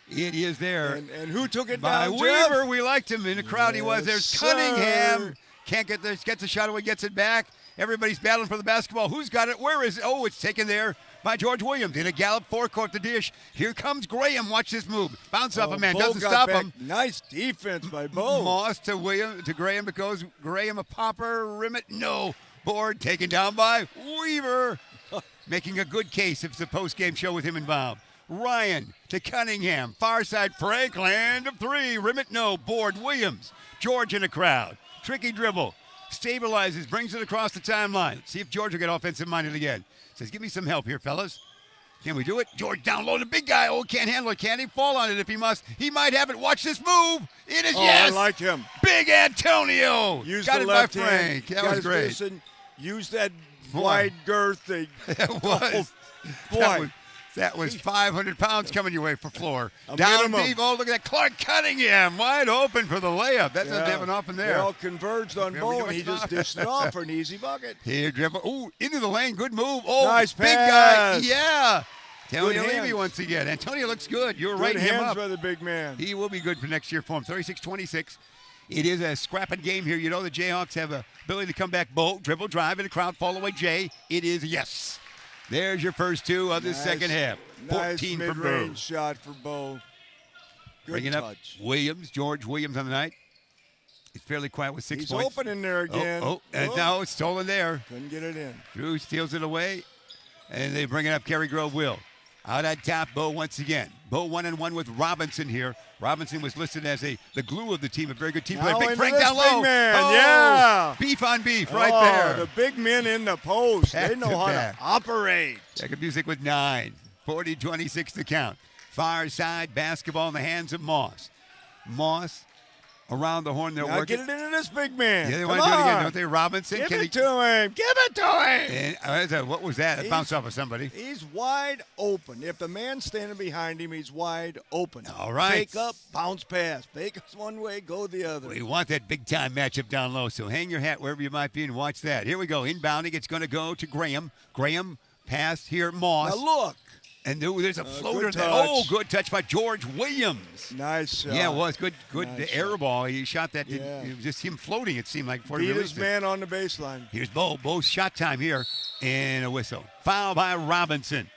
It is there. And who took it by down, Weaver. Jeff? We liked him in the crowd. He was. There's sir. Cunningham. Can't get this. Gets the shot away, gets it back. Everybody's battling for the basketball. Who's got it? Where is it? Oh, it's taken there by George Williams. In a gallop forecourt the dish. Here comes Graham. Watch this move. Bounce off a man. Bo Doesn't got stop back. him. Nice defense by Bo. Moss to Graham. It goes Graham, a popper. Rim it. No. Board taken down by Weaver. Making a good case if it's a post-game show with him involved. Ryan to Cunningham. Far side. Franklin of 3. Rim it. No. Board. Williams. George in the crowd. Tricky dribble. Stabilizes. Brings it across the timeline. See if George will get offensive-minded again. Says, give me some help here, fellas. Can we do it? George down low. The big guy. Oh, can't handle it. Can he? Fall on it if he must. He might have it. Watch this move. It is, yes. I like him. Big Antonio. Use got the it left by Frank. hand. That was great. Listen, use that wide girth thing. That was. Boy. That was 500 pounds coming your way for floor. A Down minimum. deep. Oh, look at that. Clark Cunningham wide open for the layup. That doesn't have an off in They there. all converged on Bo, and he just dished it off for an easy bucket. Here, dribble. Oh, into the lane. Good move. Oh, Nice big guy. pass. Yeah. Antonio Good Levy hands. once again. Antonio looks good. You were Good writing him hands up. by the big man. He will be good for next year for him. 36-26. It is a scrapping game here. You know the Jayhawks have the ability to come back. Bo, dribble, drive, and the crowd fall away. Jay. It is yes. There's your first two of the second half. 14 Nice for Bo. mid-range shot for Bo. Good Bringing touch. up Williams, George Williams on the night. He's fairly quiet with 6 He's points. open in there again. And now it's stolen there. Couldn't get it in. Drew steals it away, and they bring it up. Cary-Grove will. Out on top, Bo once again. Bo 1-on-1 with Robinson here. Robinson was listed as the glue of the team, a very good team player. Now Big into Frank this down low. big man, Oh, yeah. Beef on beef right Oh, there. the big men in the post. Back They know to how back. to operate. Second music with 9. 40-26 to count. Far side basketball in the hands of Moss. Moss around the horn. They're Now working. get it into this big man. Yeah, they Come want to do it again, on. don't they? Robinson. Give Can it to him. Give it to him. And, what was that? It He's- bounced off of somebody. He's wide open. If the man's standing behind him, he's wide open. All right. Fake up, bounce pass. Fake us one way, go the other. We want that big-time matchup down low, so hang your hat wherever you might be and watch that. Here we go. Inbounding. It's going to go to Graham. Graham pass here, Moss. Now look. And there's a floater good there. touch. Oh, good touch by George Williams. Nice shot. Yeah, it was good. Good Nice air shot. ball. He shot that. Yeah. It was just him floating. It seemed like before he Beat released his it. man on the baseline. Here's Bo. Bo's shot time here, and a whistle. Foul by Robinson.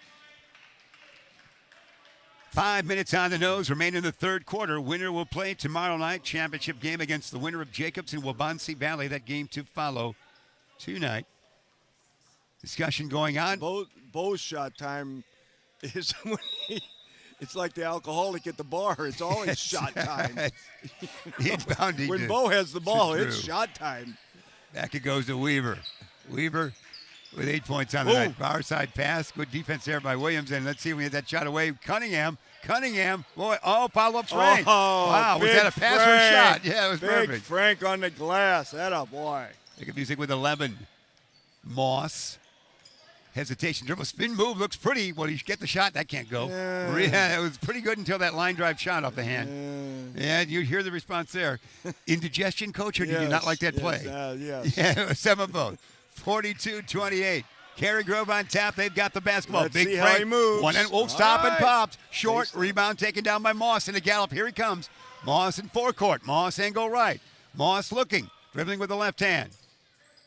5 minutes on the nose remain in the third quarter. Winner will play tomorrow night championship game against the winner of Jacobs and Wabansie Valley. That game to follow tonight. Discussion going on. Bo's shot time is when it's like the alcoholic at the bar. It's always shot time. Inbounding. When Bo has the ball, True. it's shot time. Back it goes to Weaver. Weaver with 8 points on the Ooh. night. Far side pass. Good defense there by Williams. And let's see if we get that shot away. Cunningham. Boy, follow-up's range. Wow, was big that a pass or a Frank. shot? Yeah, it was Big perfect. Frank on the glass. That a boy. Take a music with 11. Moss. Hesitation. Dribble spin move. Looks pretty. Well, you get the shot. That can't go. Yeah. It was pretty good until that line drive shot off the hand. Yeah, you hear the response there. Indigestion, coach, or did you not like that play? Yes. Yeah, it was some of both. 42-28. Cary-Grove on top. They've got the basketball. Let's Big see how Frank. he moves. One and stop and All right. pops. Short Takes it. rebound taken down by Moss in a gallop. Here he comes. Moss in forecourt. Moss angle right. Moss looking. Dribbling with the left hand.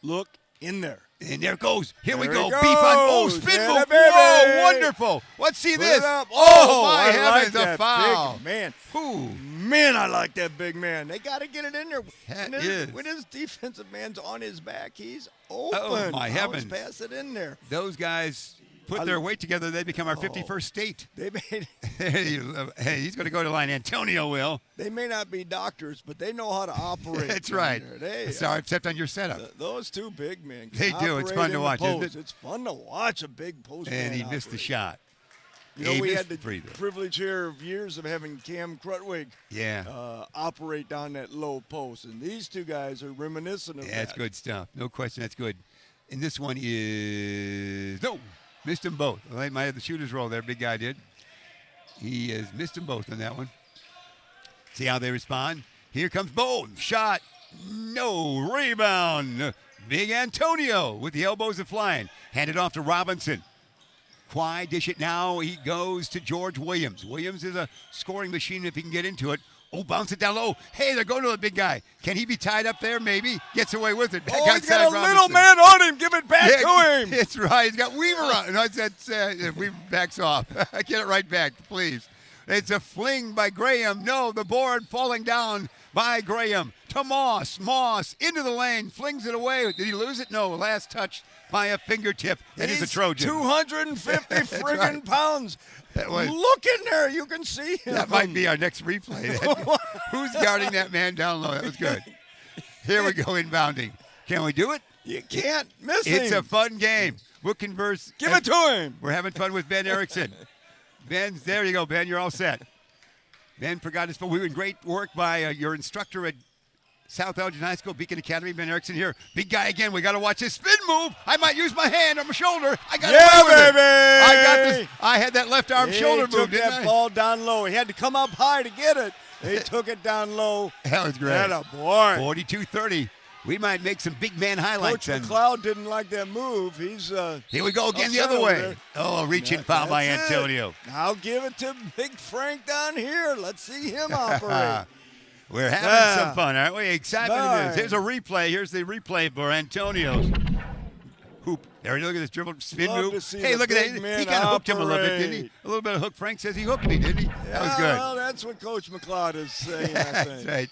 Look in there. And there it goes. Here we There go. he Beef on. goes. Spin Yeah, move. baby. Whoa, wonderful. Let's see Put this. it up. Oh, my I heavens, like a that foul. big man. Ooh. Man, I like that big man. They got to get it in there. That When his defensive man's on his back, he's Oh, open. my heavens. Pass it in there. Those guys put their weight together. They become our 51st state. They made. Hey, he's going to go to line. Antonio will. They may not be doctors, but they know how to operate. That's down right. there. They, Sorry, except on your setup. those two big men. Can They do. It's operate fun in to the watch, isn't post. it? It's fun to watch a big post. And man he missed the operate. shot. You know, He we missed had the free throw. privilege here of years of having Cam Crutwig Yeah. operate down that low post, and these two guys are reminiscent of Yeah, that. that's good stuff. No question, that's good. And this one is missed them both. I might have the shooter's roll there. Big guy did. He has missed them both on that one. See how they respond. Here comes Bo. Shot. No. Rebound. Big Antonio with the elbows are flying. Handed off to Robinson. Quay dish it now. He goes to George Williams. Williams is a scoring machine if he can get into it. Oh, bounce it down low. Hey, they're going to the big guy. Can he be tied up there? Maybe. Gets away with it. Back Oh, he's outside got a Robinson. little man on him. Give it back to him. That's right. He's got Weaver on. No, that's Weaver backs off. Get it right back, please. It's a fling by Graham. No, the board falling down by Graham to Moss. Moss into the lane, flings it away. Did he lose it? No, last touch by a fingertip. That is a Trojan. 250 friggin' right. pounds. That was- Look in there. You can see him. That might be our next replay. Who's guarding that man down low? That was good. Here we go, inbounding. Can we do it? You can't miss It's him. a fun game. We'll converse. Give it to him. We're having fun with Ben Erickson. Ben, there you go, Ben. You're all set. Ben forgot his phone. We were in great work by your instructor at South Elgin High School, Beacon Academy. Ben Erickson here. Big guy again. We got to watch his spin move. I might use my hand on my shoulder. I got Yeah, baby. I got this. I had that left arm shoulder He took move, didn't that I? ball down low. He had to come up high to get it. He took it down low. That was great. That a boy. 42-30. We might make some big man highlights Coach then. McLeod didn't like that move. He's Here we go again the upset other over way. there. Oh, reaching foul by That's it. Antonio. Now give it to Big Frank down here. Let's see him operate. We're having Yeah. some fun, aren't we? Excitement it is. Nice. Here's a replay. Here's the replay for Antonio's hoop. There, look at this dribble spin Love to move. see Hey, the look at big that. men He kind of hooked him a little bit, didn't he? operate. A little bit of hook. Frank says he hooked me, didn't he? That was good. Well, that's what Coach McLeod is saying, I That's think. right.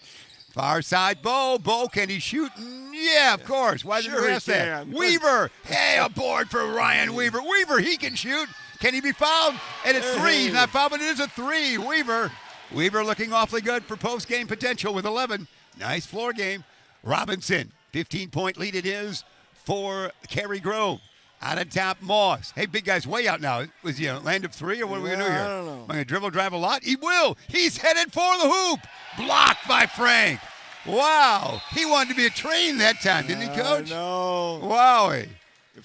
Far side, Bo. Bo, can he shoot? Yeah, of course. Why did Sure you he ask that? can. Weaver. Hey, a board for Ryan Weaver. Weaver, he can shoot. Can he be fouled? And it's three. He's not fouled, but it is a three. Weaver looking awfully good for post-game potential with 11. Nice floor game. Robinson, 15-point lead it is for Cary-Grove. Out of top, Moss. Hey, big guy's way out now. Was he a land of three, or what are we going to do here? I don't know. Am I going to dribble drive a lot? He will. He's headed for the hoop. Blocked by Frank. Wow. He wanted to be a train that time, didn't he, Coach? No. Wowie.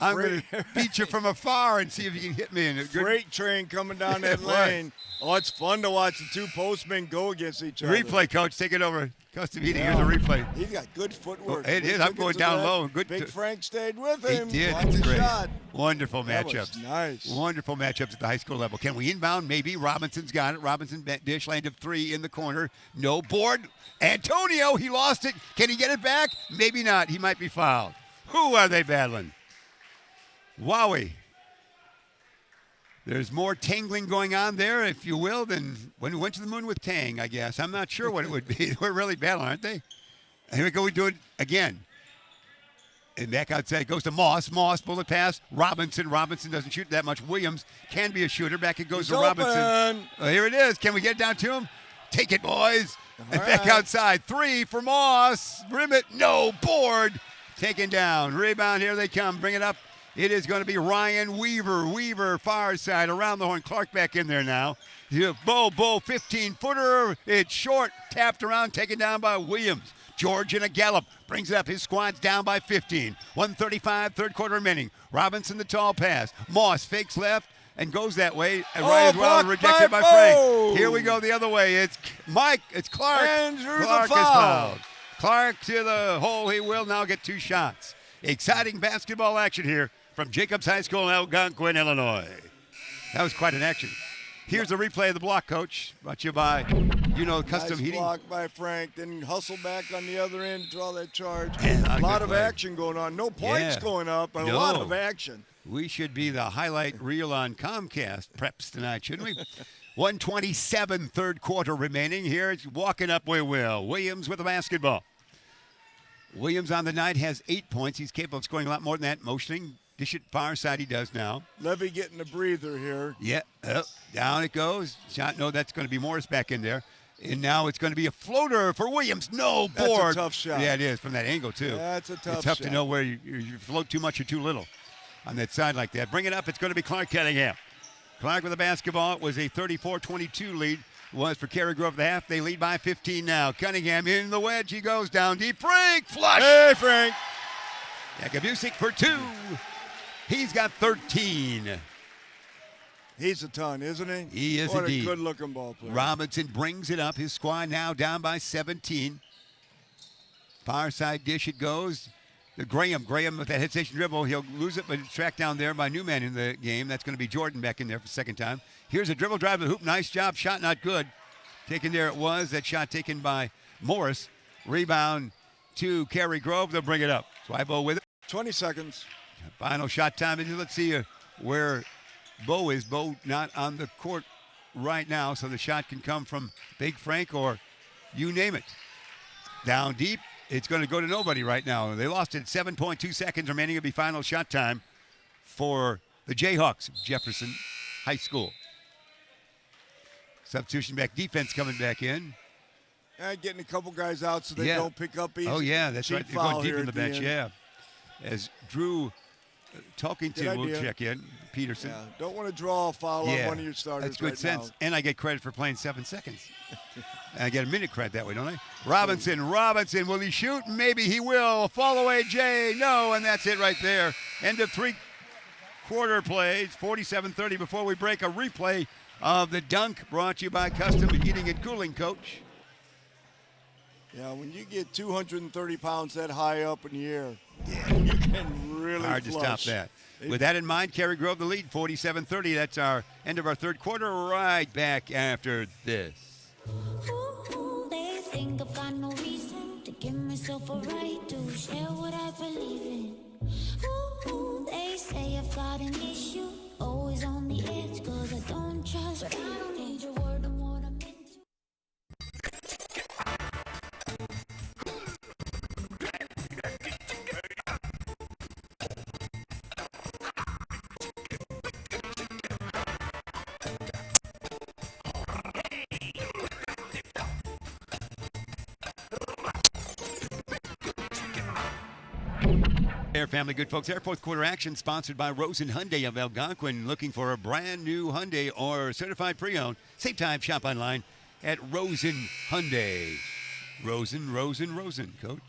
I'm going to beat you from afar and see if you can hit me in a good Freight train coming down that lane. Oh, it's fun to watch the two postmen go against each other. replay, Coach. Take it over. Custom Heating. Here's a replay. He's got good footwork. It is. I'm going down low. Good. Big Frank stayed with He him. did. Watch the Great. shot. Wonderful That matchups. was nice. Wonderful matchups at the high school level. Can we inbound? Maybe. Robinson's got it. Robinson dish land of three in the corner. No board. Antonio, he lost it. Can he get it back? Maybe not. He might be fouled. Who are they battling? Wowie. There's more tangling going on there, if you will, than when we went to the moon with Tang, I guess. I'm not sure what it would be. We're really battling, aren't they? Here we go. We do it again. And back outside goes to Moss. Moss, bullet pass. Robinson. Robinson doesn't shoot that much. Williams can be a shooter. Back it goes He's to Robinson. open. Here it is. Can we get it down to him? Take it, boys. And All back right. outside. Three for Moss. Rim it. No. Board. Taken down. Rebound. Here they come. Bring it up. It is going to be Ryan Weaver. Weaver, far side, around the horn. Clark back in there now. Bo, 15-footer. It's short. Tapped around. Taken down by Williams. George in a gallop. Brings it up. His squad's down by 15. 1:35, third quarter remaining. Robinson, the tall pass. Moss fakes left and goes that way. And right as well, blocked rejected by by Frank. Bo. Here we go the other way. It's Mike. It's Clark. And drew the Clark is foul. fouled. Clark to the hole. He will now get two shots. Exciting basketball action here from Jacobs High School in Algonquin, Illinois. That was quite an action. Here's a replay of the block, Coach. Brought to you by, Custom Nice Heating. block by Frank. Then hustle back on the other end, draw that charge. Man, a lot good of play. action going on. No points Yeah. going up, but No. a lot of action. We should be the highlight reel on Comcast preps tonight, shouldn't we? 1:27, third quarter remaining. Here it's walking up we will. Williams with the basketball. Williams on the night has 8 points. He's capable of scoring a lot more than that. Motioning. Dish it far side he does now. Levy getting a breather here. Yeah, down it goes. Shot, no, that's going to be Morris back in there. And now it's going to be a floater for Williams. No That's a board. tough shot. Yeah, it is from that angle, too. That's a tough It's tough shot. to know where you float too much or too little on that side like that. Bring it up. It's going to be Clark Cunningham. Clark with the basketball. It was a 34-22 lead. Was for Cary-Grove the half. They lead by 15 now. Cunningham in the wedge. He goes down deep. Frank flush. Hey, Frank. Yakubusik for two. He's got 13. He's a ton, isn't he? He is what indeed. a good-looking ball player. Robinson brings it up. His squad now down by 17. Far side dish it goes. The Graham with that hesitation dribble. He'll lose it, but it's tracked down there by Newman in the game. That's going to be Jordan back in there for the second time. Here's a dribble drive to the hoop. Nice job. Shot not good. Taken there it was. That shot taken by Morris. Rebound to Cary-Grove. They'll bring it up. Swibo with it. 20 seconds. Final shot time. Let's see where Bo is. Bo not on the court right now, so the shot can come from Big Frank or you name it. Down deep. It's going to go to nobody right now. They lost it. 7.2 seconds remaining. It'll be final shot time for the Jayhawks of Jefferson High School. Substitution back. Defense coming back in. Getting a couple guys out so they Yeah. don't pick up easy. Oh, yeah, that's cheap right. They're going foul deep here in the at bench, end. yeah. As Drew Talkington Good will idea. check in. Peterson. Yeah, don't want to draw a foul on one of your starters that's good right sense. now. And I get credit for playing 7 seconds. And I get a minute credit that way, don't I? Robinson, will he shoot? Maybe he will. Fall away, Jay. No, and that's it right there. End of three-quarter plays. 47-30 before we break. A replay of the dunk brought to you by Custom Heating and Cooling, Coach. Yeah, when you get 230 pounds that high up in the air, you can really Hard to stop flush. that. With that in mind, Cary-Grove the lead, 47-30. That's our end of our third quarter. Right back after this. Ooh, they think I've got no reason to give myself a right to share what I believe in. Ooh, they say I've got an issue, always on the edge, 'cause I don't trust. But I don't need your word on what I'm into. Bear family, good folks there. Fourth quarter action sponsored by Rosen Hyundai of Algonquin. Looking for a brand new Hyundai or certified pre-owned? Same time, shop online at Rosen Hyundai. Rosen, Coach.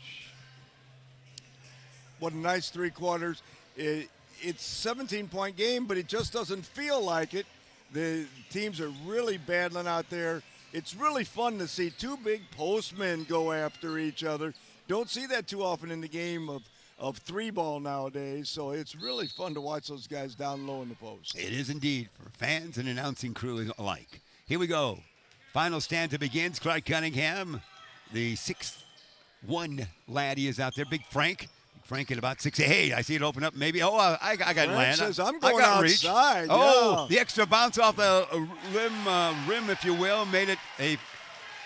What a nice 3 quarters. It's a 17-point game, but it just doesn't feel like it. The teams are really battling out there. It's really fun to see 2 big postmen go after each other. Don't see that too often in the game of 3-ball nowadays, so it's really fun to watch those guys down low in the post. It is indeed for fans and announcing crew alike. Here we go. Final stanza begins. Clark Cunningham, the 6'1" lad, he is out there. Big Frank at about 6'8". I see it open up. Maybe. Oh, I got Frank land. says, I'm I going got reach. outside. Oh, yeah. the extra bounce off the rim, if you will, made it a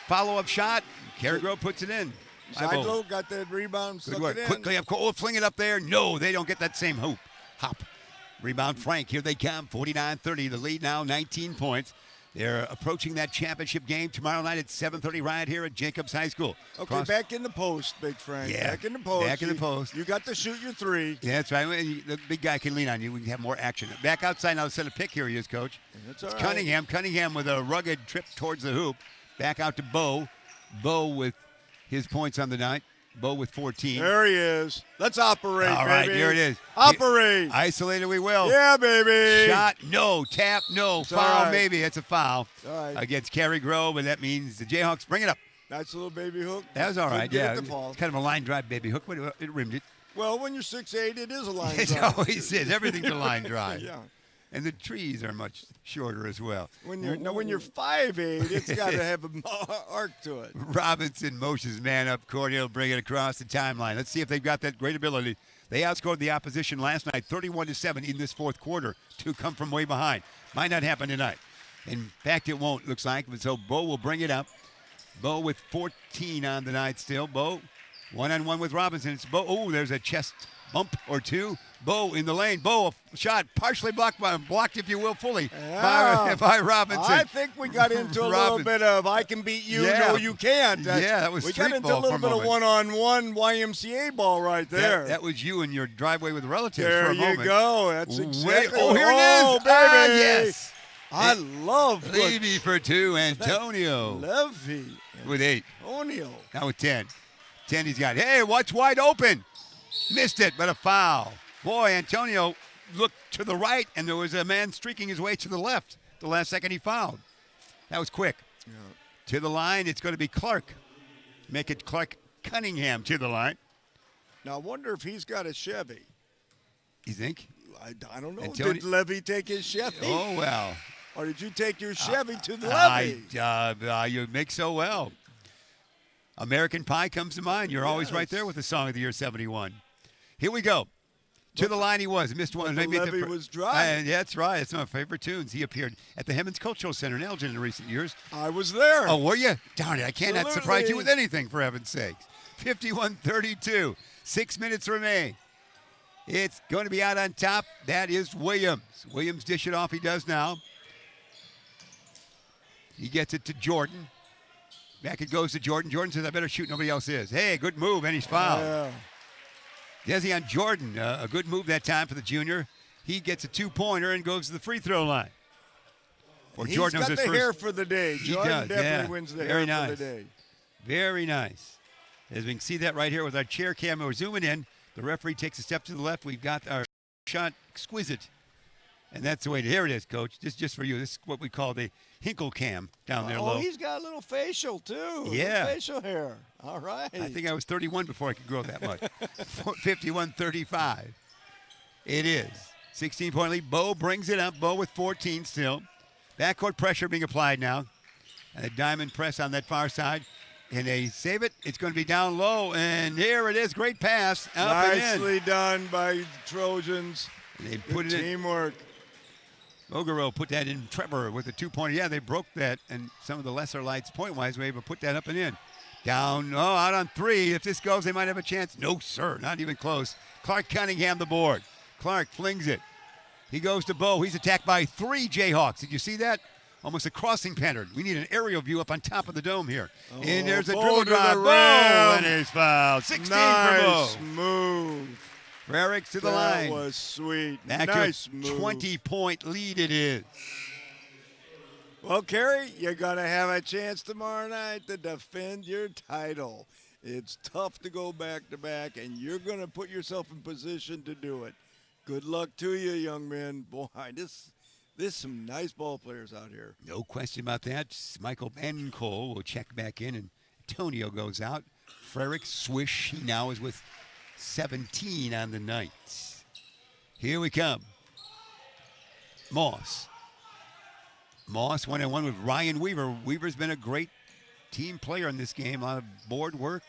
follow-up shot. Cary-Grove puts it in. Side low, got that rebound. Good work. Quickly up. Oh, fling it up there. No, they don't get that same hop. Rebound Frank. Here they come. 49-30. The lead now, 19 points. They're approaching that championship game tomorrow night at 7:30 right here at Jacobs High School. Okay, back in the post, Big Frank. Yeah, back in the post. Back in the post. You got to shoot your 3. Yeah, that's right. The big guy can lean on you. We can have more action. Back outside now. Set a pick. Here he is, Coach. That's all it's right. Cunningham. Cunningham with a rugged trip towards the hoop. Back out to Bo. Bo with his points on the night. Bo with 14. There he is. Let's operate, All baby. right, here it is. Operate. Isolated we will. Yeah, baby. Shot, no. Tap, no. It's Foul, all right. maybe. It's a foul All right. against Cary-Grove, and that means the Jayhawks bring it up. Nice little baby hook. That was all right, Didn't yeah. get it to fall. It's kind of a line drive baby hook, but it rimmed it. Well, when you're 6'8", it is a line It drive. always is. Everything's a line drive. Yeah. And the trees are much shorter as well. When you're 5'8", it's got to have an arc to it. Robinson motions man up court. He'll bring it across the timeline. Let's see if they've got that great ability. They outscored the opposition last night 31-7 in this fourth quarter to come from way behind. Might not happen tonight. In fact, it won't, looks like. So Bo will bring it up. Bo with 14 on the night still. Bo one-on-one with Robinson. It's Bo. Oh, there's a chest bump or 2. Bo in the lane. Bo, a shot partially blocked, if you will, fully by Robinson. I think we got into a little bit of I can beat you, no you can't. That was we street got into ball a little for a bit of one-on-one YMCA ball right there. That was you in your driveway with relatives there for a moment. There you go. That's exactly. Oh, here it is. Oh, baby. Yes. I love Levy for 2. Antonio. Levy. With 8. Antonio. Now with 10. 10 he's got. Hey, what's wide open? Missed it, but a foul. Boy, Antonio looked to the right, and there was a man streaking his way to the left. The last second he fouled. That was quick. Yeah. To the line, it's going to be Clark. Make it Clark Cunningham to the line. Now, I wonder if he's got a Chevy. You think? I don't know. Antonio- Did Levy take his Chevy? Oh, well. Or did you take your Chevy to the Levy? You make so well. American Pie comes to mind. You're always right there with the song of the year 71. Here we go. To the line he was. Missed one. The Levy was dry. That's right. It's one of my favorite tunes. He appeared at the Hemmons Cultural Center in Elgin in recent years. I was there. Oh, were you? Darn it. I cannot surprise you Absolutely. with anything, for heaven's sakes. 51-32. 6 minutes remain. It's going to be out on top. That is Williams. Williams dish it off. He does now. He gets it to Jordan. Back it goes to Jordan. Jordan says, I better shoot. Nobody else is. Hey, good move, and he's fouled. Yeah. Desi on Jordan. A good move that time for the junior. He gets a 2-pointer and goes to the free throw line. He's Jordan got was the his hair first. for the day. He Jordan does, definitely yeah. wins the Very hair nice. for the day. Very nice. As we can see that right here with our chair cam, we're zooming in. The referee takes a step to the left. We've got our shot exquisite. And that's the way here it is, Coach. This is just for you. This is what we call the Hinkle cam down there low. Oh, he's got a little facial, too. Yeah. Facial hair. All right. I think I was 31 before I could grow that much. 51-35. It is. 16-point lead. Bo brings it up. Bo with 14 still. Backcourt pressure being applied now. And a diamond press on that far side. And they save it. It's going to be down low. And here it is. Great pass. Up and in. Nicely done by the Trojans. And they Good put it in. teamwork. Ogaro put that in. Trevor with a 2-pointer. Yeah, they broke that. And some of the lesser lights point-wise were able to put that up and in. Down, out on 3. If this goes, they might have a chance. No, sir, not even close. Clark Cunningham the board. Clark flings it. He goes to Bo. He's attacked by 3 Jayhawks. Did you see that? Almost a crossing pattern. We need an aerial view up on top of the dome here. And there's a Bo dribble to drive. the Bo, rim. and he's fouled. 16 Nice for Bo. move. Frericks to the That line. was sweet. Back Nice to a move. 20-point lead it is. Well, Cary, you're going to have a chance tomorrow night to defend your title. It's tough to go back-to-back, and you're going to put yourself in position to do it. Good luck to you, young men. Boy, there's some nice ball players out here. No question about that. Michael Hinkle will check back in, and Antonio goes out. Frerick swish. He now is with 17 on the night. Here we come. Moss 1-on-1 with Ryan Weaver. Weaver's been a great team player in this game. A lot of board work.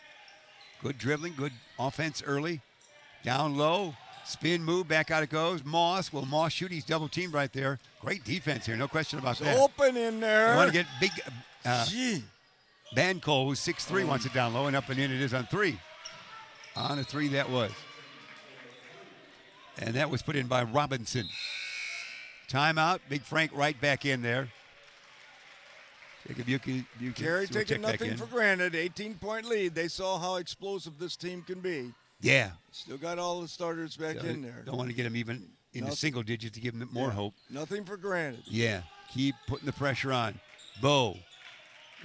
Good dribbling, good offense early. Down low. Spin move, back out it goes. Moss. Will Moss shoot? He's double teamed right there. Great defense here, no question about It's that. open in there. You want to get big. Gee. Banco, who's 6'3", wants it down low, and up and in it is on 3. On a 3 that was. And that was put in by Robinson. Timeout. Big Frank right back in there. Jacob Buchanan. Cary taking nothing for granted. 18-point lead. They saw how explosive this team can be. Yeah. Still got all the starters back in there. Don't want to get them even in the single digits to give them more hope. Nothing for granted. Yeah. Keep putting the pressure on. Bo,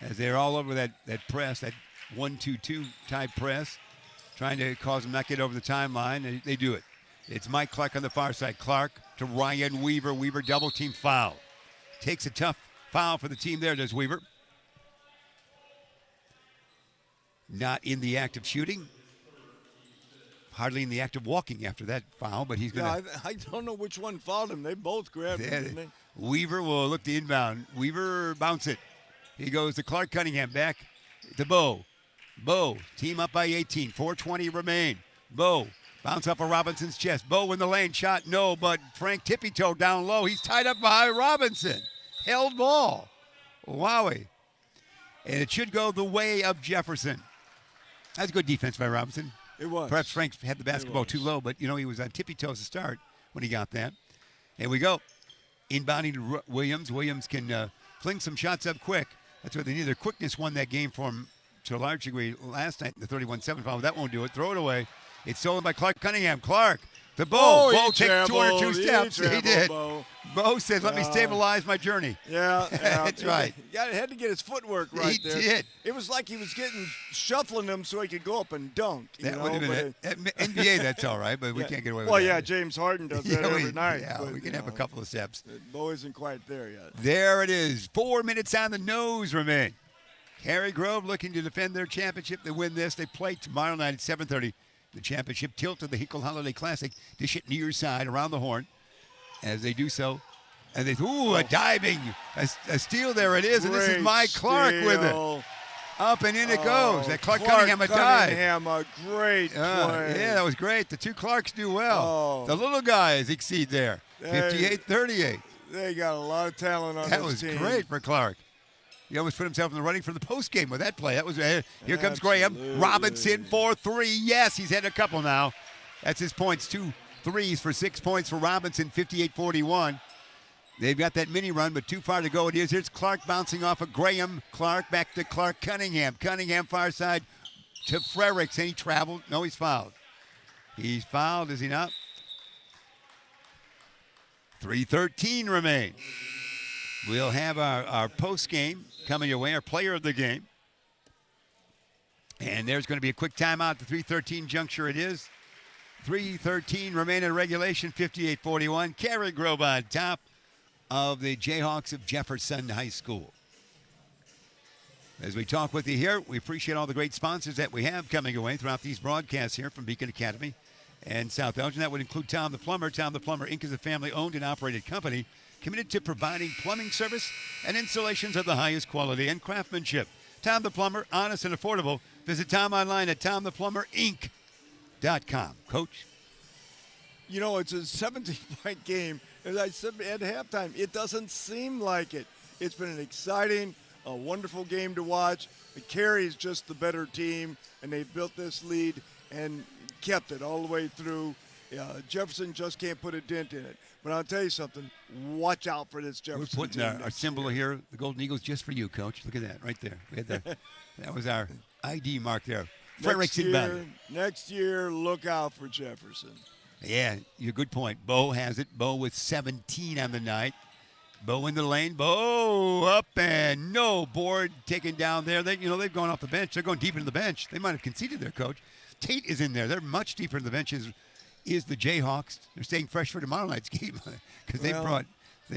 as they're all over that press, that 1-2-2 type press, trying to cause them not get over the timeline. They do it. It's Mike Clark on the far side. Clark to Ryan Weaver. Weaver double team foul. Takes a tough foul for the team there, does Weaver. Not in the act of shooting. Hardly in the act of walking after that foul, but he's going to. I don't know which one fouled him. They both grabbed him, didn't they? Weaver will look the inbound. Weaver bounce it. He goes to Clark Cunningham. Back to Bo. Bo, team up by 18. 4:20 remain. Bo, bounce off of Robinson's chest. Bo in the lane. Shot, no, but Frank tippy-toe down low. He's tied up behind Robinson. Held ball. Wowie. And it should go the way of Jefferson. That's good defense by Robinson. It was. Perhaps Frank had the basketball too low, but, he was on tippy toes to start when he got that. Here we go. Inbounding to Williams. Williams can fling some shots up quick. That's what they need. Their quickness won that game for him to a large degree last night in the 31-7 foul. That won't do it. Throw it away. It's stolen by Clark Cunningham. Clark, the Bo. Bo takes 202 steps. He did. Bo said, let me stabilize my journey. Yeah. That's right. Had to get his footwork right there. He did. It was like he was shuffling them so he could go up and dunk. That would have been it. At NBA, that's all right, but we can't get away with that. Well, yeah, James Harden does that every night. Yeah, but, we can have a couple of steps. Bo isn't quite there yet. There it is. 4 minutes on the nose remain. Cary-Grove looking to defend their championship. They win this. They play tomorrow night at 7:30. The championship tilt of the Hinkle Holiday Classic. Dish it near side around the horn. As they do so. And a diving. A steal there it is. And this is Mike Clark with it. Up and in it goes. That Clark Cunningham a dive. Cunningham, a great play. Yeah, that was great. The two Clarks do well. The little guys exceed there. 58-38. They got a lot of talent on this team. That was great for Clark. He almost put himself in the running for the postgame with that play. That was here comes Graham. Robinson for 3. Yes, he's had a couple now. That's his points. 2 threes for 6 points for Robinson, 58-41. They've got that mini run, but too far to go. Here's Clark bouncing off of Graham. Clark back to Clark Cunningham. Cunningham far side to Frericks. And he traveled. No, he's fouled. He's fouled, is he not? 3:13 remain. We'll have our post game coming your way, our player of the game. And there's going to be a quick timeout at the 3:13 juncture it is. 3:13 remain in regulation, 58-41. Cary-Grove on top of the Jayhawks of Jefferson High School. As we talk with you here, we appreciate all the great sponsors that we have coming away throughout these broadcasts here from Beacon Academy and South Elgin. That would include Tom the Plumber. Tom the Plumber, Inc. is a family-owned and operated company committed to providing plumbing service and installations of the highest quality and craftsmanship. Tom the Plumber, honest and affordable. Visit Tom online at tomtheplumberinc.com. Coach? It's a 17-point game. As I said at halftime, it doesn't seem like it. It's been an exciting, a wonderful game to watch. Cary is just the better team, and they built this lead and kept it all the way through. Jefferson just can't put a dent in it. But I'll tell you something. Watch out for this Jefferson We're putting our symbol here, the Golden Eagles, just for you, Coach. Look at that right there. We had that was our ID mark there. Next year, look out for Jefferson. Yeah, you're good point. Bo has it. Bo with 17 on the night. Bo in the lane. Bo up and no board taken down there. They've gone off the bench. They're going deep into the bench. They might have conceded their coach. Tate is in there. They're much deeper in the benches. Is the Jayhawks. They're staying fresh for tomorrow night's game because they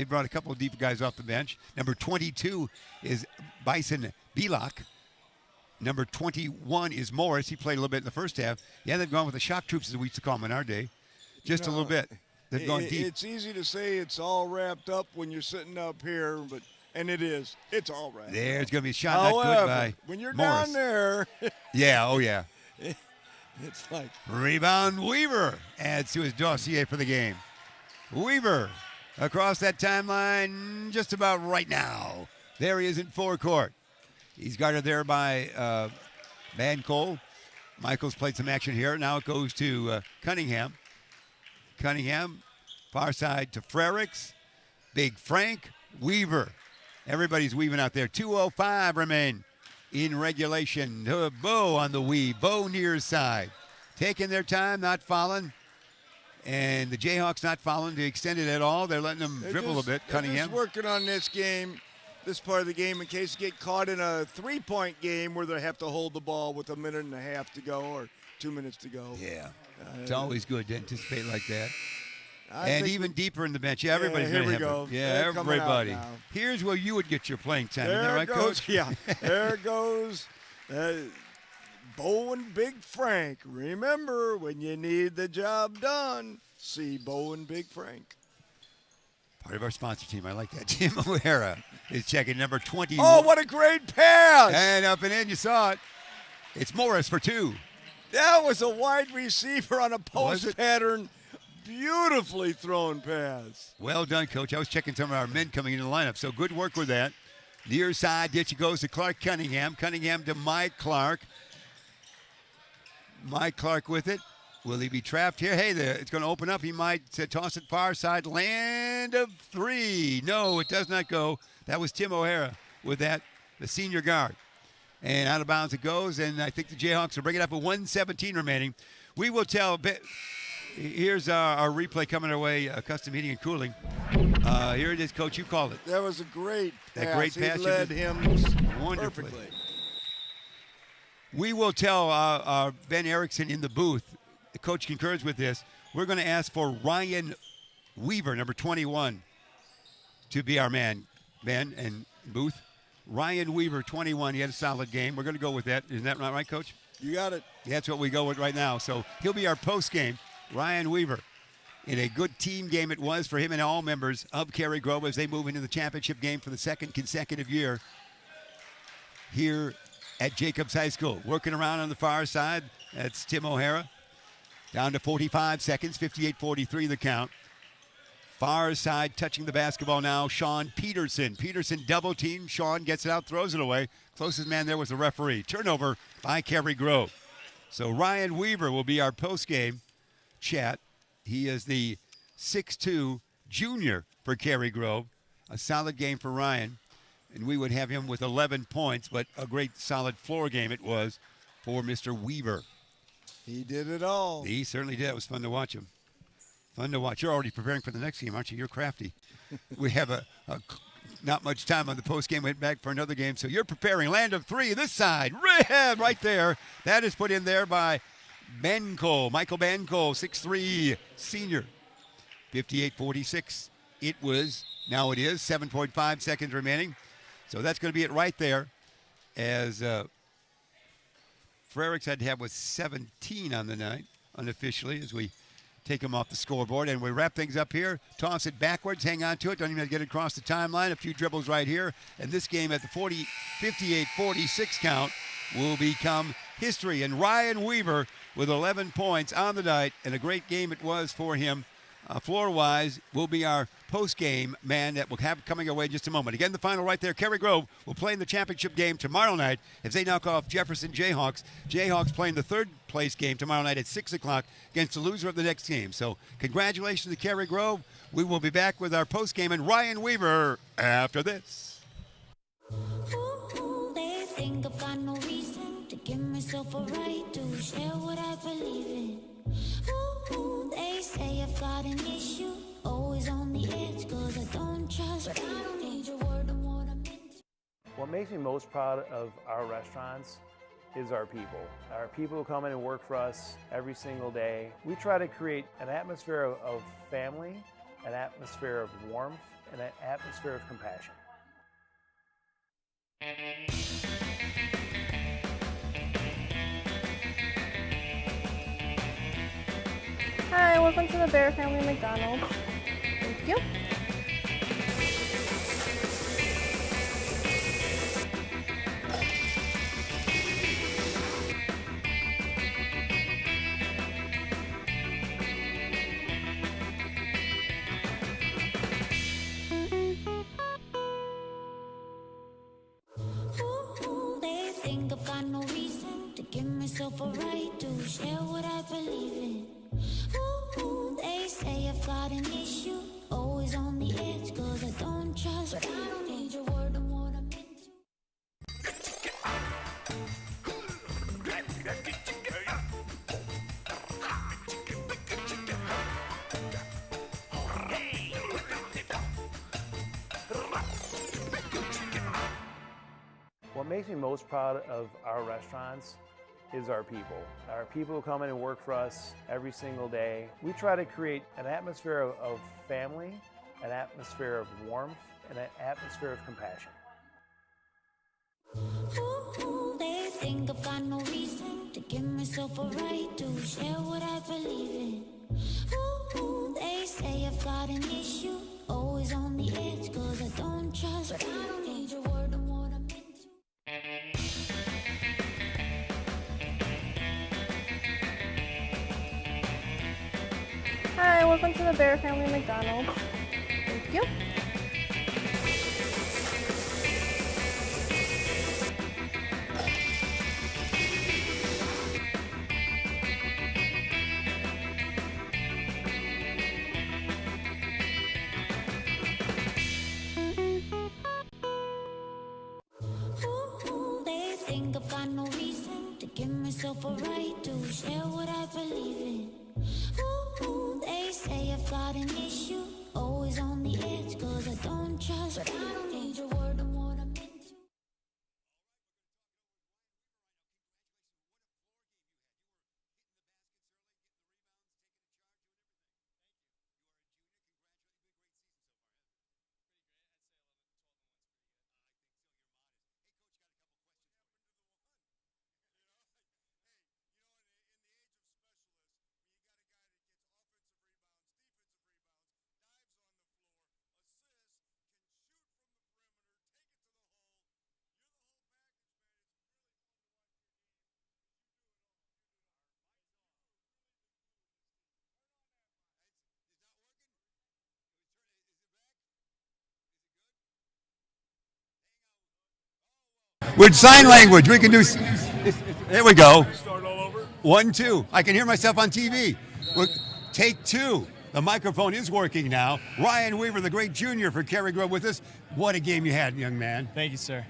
brought a couple of deep guys off the bench. Number 22 is Bison Belak. Number 21 is Morris. He played a little bit in the first half. Yeah, they've gone with the shock troops, as we used to call them in our day. Just a little bit. They've gone deep. It's easy to say it's all wrapped up when you're sitting up here, and it is. It's all wrapped There's up. going to be a shot However, not good by when you're Morris. down there, Yeah, oh yeah. it's like Rebound Weaver adds to his dossier for the game. Weaver across that timeline just about right now. There he is in forecourt. He's guarded there by Hinkle. Michael's played some action here. Now it goes to Cunningham. Cunningham, far side to Frericks. Big Frank, Weaver. Everybody's weaving out there. 2:05 remain in regulation. Bo on the weave. Bo near side. Taking their time, not fouling. And the Jayhawks not fouling to extend it at all. They're letting them dribble a bit. Cunningham. They're just working on this part of the game in case you get caught in a three-point game where they have to hold the ball with a minute and a half to go or 2 minutes to go. Yeah. It's always good to anticipate like that. I And think even deeper in the bench. Yeah, everybody's here going to we have go. it. Yeah, They're coming out everybody. now. Here's where you would get your playing time. Isn't that There right, goes, Coach? yeah. There goes Bo and Big Frank. Remember, when you need the job done, see Bo and Big Frank. Part of our sponsor team. I like that. Tim O'Hara is checking number 20. Oh, what a great pass! And up and in, you saw it. It's Morris for two. That was a wide receiver on a Was post it? pattern. Beautifully thrown pass. Well done, Coach. I was checking some of our men coming into the lineup, so good work with that. Near side ditch goes to Clark Cunningham. Cunningham to Mike Clark. Mike Clark with it. Will he be trapped here? Hey, it's going to open up. He might toss it far side. Land of three. No, it does not go. That was Tim O'Hara with that, the senior guard. And out of bounds it goes, and I think the Jayhawks will bring it up with 1:17 remaining. We will tell. Here's our replay coming our way, custom heating and cooling. Here it is, Coach. You called it. That was a great pass. That great pass He you led did him wonderfully. perfectly. We will tell Ben Erickson in the booth. The coach concurs with this. We're going to ask for Ryan Weaver, number 21, to be our man, Ben, and booth. Ryan Weaver, 21. He had a solid game. We're going to go with that. Isn't that not right, Coach? You got it. That's what we go with right now. So he'll be our post game. Ryan Weaver. In a good team game it was for him and all members of Cary-Grove as they move into the championship game for the second consecutive year here at Jacobs High School. Working around on the far side, that's Tim O'Hara. Down to 45 seconds, 58-43 the count. Far side touching the basketball now, Sean Peterson. Peterson double team. Sean gets it out, throws it away. Closest man there was the referee. Turnover by Cary-Grove. So Ryan Weaver will be our post-game chat. He is the 6'2 junior for Cary-Grove. A solid game for Ryan. And we would have him with 11 points, but a great solid floor game it was for Mr. Weaver. He did it all. He certainly did. It was fun to watch him. Fun to watch. You're already preparing for the next game, aren't you? You're crafty. We have not much time on the post game. Went back for another game. So you're preparing. Land of three this side. Right there. That is put in there by Hinkle. Michael Hinkle, 6'3 senior. 58-46. It was. Now it is. 7.5 seconds remaining. So that's going to be it right there. As Frericks had to have with 17 on the night, unofficially, as we take him off the scoreboard. And we wrap things up here. Toss it backwards. Hang on to it. Don't even get it across the timeline. A few dribbles right here. And this game at the 58-46 count will become history. And Ryan Weaver with 11 points on the night. And a great game it was for him. Floor-wise, will be our post-game man that we'll have coming away in just a moment. Again, the final right there. Cary-Grove will play in the championship game tomorrow night as they knock off Jefferson Jayhawks. Jayhawks playing the third-place game tomorrow night at 6 o'clock against the loser of the next game. So congratulations to Cary-Grove. We will be back with our post-game and Ryan Weaver after this. Ooh, they think I've got no reason to give myself a right to share what I believe in. Ooh, they say makes me most proud of our restaurants is our people. Our people who come in and work for us every single day. We try to create an atmosphere of family, an atmosphere of warmth, and an atmosphere of compassion. Hi, welcome to the Bear Family McDonald's. Thank you. Ooh, they think I've got no reason to give myself a right to share what I believe in. Ooh, they say I've got an issue, always on the edge, cause I don't trust, but I don't need your word on what I'm into. What makes me most proud of our restaurants is our people. Our people who come in and work for us every single day. We try to create an atmosphere of family, an atmosphere of warmth, and an atmosphere of compassion. Ooh, they think I've got no reason to give myself a right to share what I believe in. Ooh, they say I've got an issue, always on the edge, cause I don't trust, but I don't need your word on what I'm into. Hi, welcome to the Bear Family McDonald's. Thank you. Ooh, they think I've got no reason to give myself a right to share what I believe in. Ooh, they say I've got an issue, always on the edge, cause I don't trust, but I don't need your word on what I'm into. With sign language, we can do. There we go. 1, 2. I can hear myself on TV. Take 2. The microphone is working now. Ryan Weaver, the great junior for Cary-Grove, with us. What a game you had, young man. Thank you, sir.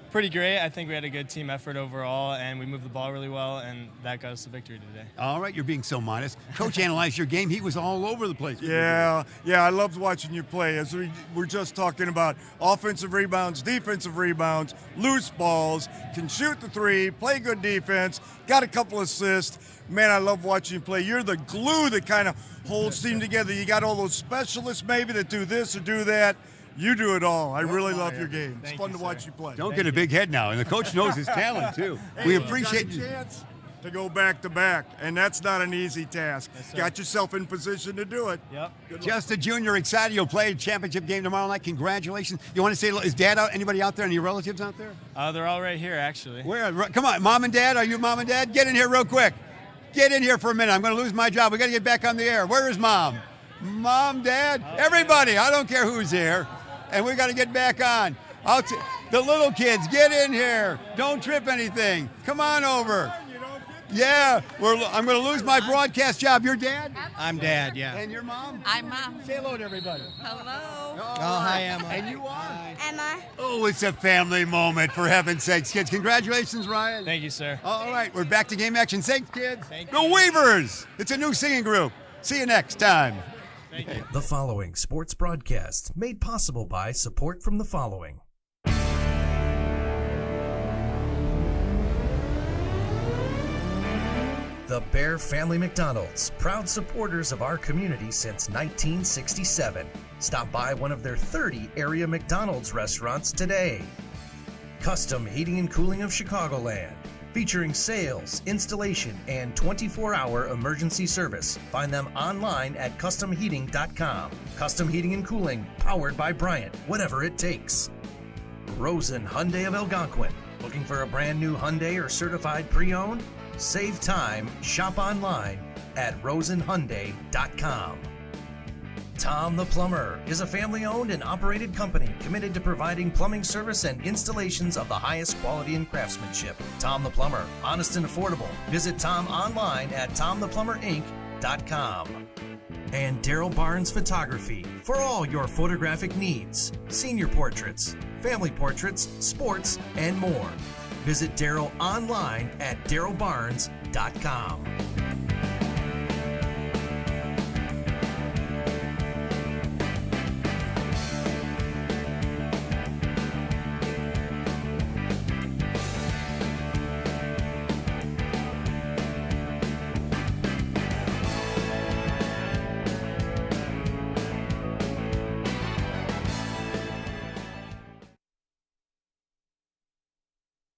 Pretty great. I think we had a good team effort overall, and we moved the ball really well, and that got us the victory today. All right, you're being so modest. Coach analyzed your game. He was all over the place. Yeah, I loved watching you play. As we were just talking about offensive rebounds, defensive rebounds, loose balls, can shoot the three, play good defense, got a couple assists. Man, I love watching you play. You're the glue that kind of holds team together. You got all those specialists maybe that do this or do that. You do it all. I really love your game. It's fun to watch you play. Don't get a big head now, and the coach knows his talent too. We appreciate you. Chance to go back to back, and that's not an easy task. Got yourself in position to do it. Yep. Just a junior, excited. You'll play a championship game tomorrow night. Congratulations. You want to say, is Dad out? Anybody out there? Any relatives out there? They're all right here, actually. Where? Come on, Mom and Dad. Are you Mom and Dad? Get in here real quick. Get in here for a minute. I'm going to lose my job. We got to get back on the air. Where is Mom? Mom, Dad, everybody. I don't care who's here. And we got to get back on. The little kids, get in here. Don't trip anything. Come on over. Yeah, I'm going to lose my broadcast job. Your dad? I'm Dad, yeah. And your mom? I'm Mom. Say hello to everybody. Hello. Oh, hi, Emma. And you are? Emma. Oh, it's a family moment, for heaven's sakes, kids. Congratulations, Ryan. Thank you, sir. All right, we're back to game action. Thanks, kids. Thank The you. Weavers. It's a new singing group. See you next time. Thank you. The following sports broadcast made possible by support from the following. The Bear Family McDonald's, proud supporters of our community since 1967. Stop by one of their 30 area McDonald's restaurants today. Custom Heating and Cooling of Chicagoland, featuring sales, installation, and 24-hour emergency service. Find them online at customheating.com. Custom Heating and Cooling, powered by Bryant, whatever it takes. Rosen Hyundai of Algonquin. Looking for a brand new Hyundai or certified pre-owned? Save time, shop online at rosenhyundai.com. Tom the Plumber is a family-owned and operated company committed to providing plumbing service and installations of the highest quality and craftsmanship. Tom the Plumber, honest and affordable. Visit Tom online at tomtheplumberinc.com. And Daryl Barnes Photography for all your photographic needs, senior portraits, family portraits, sports, and more. Visit Daryl online at darylbarnes.com.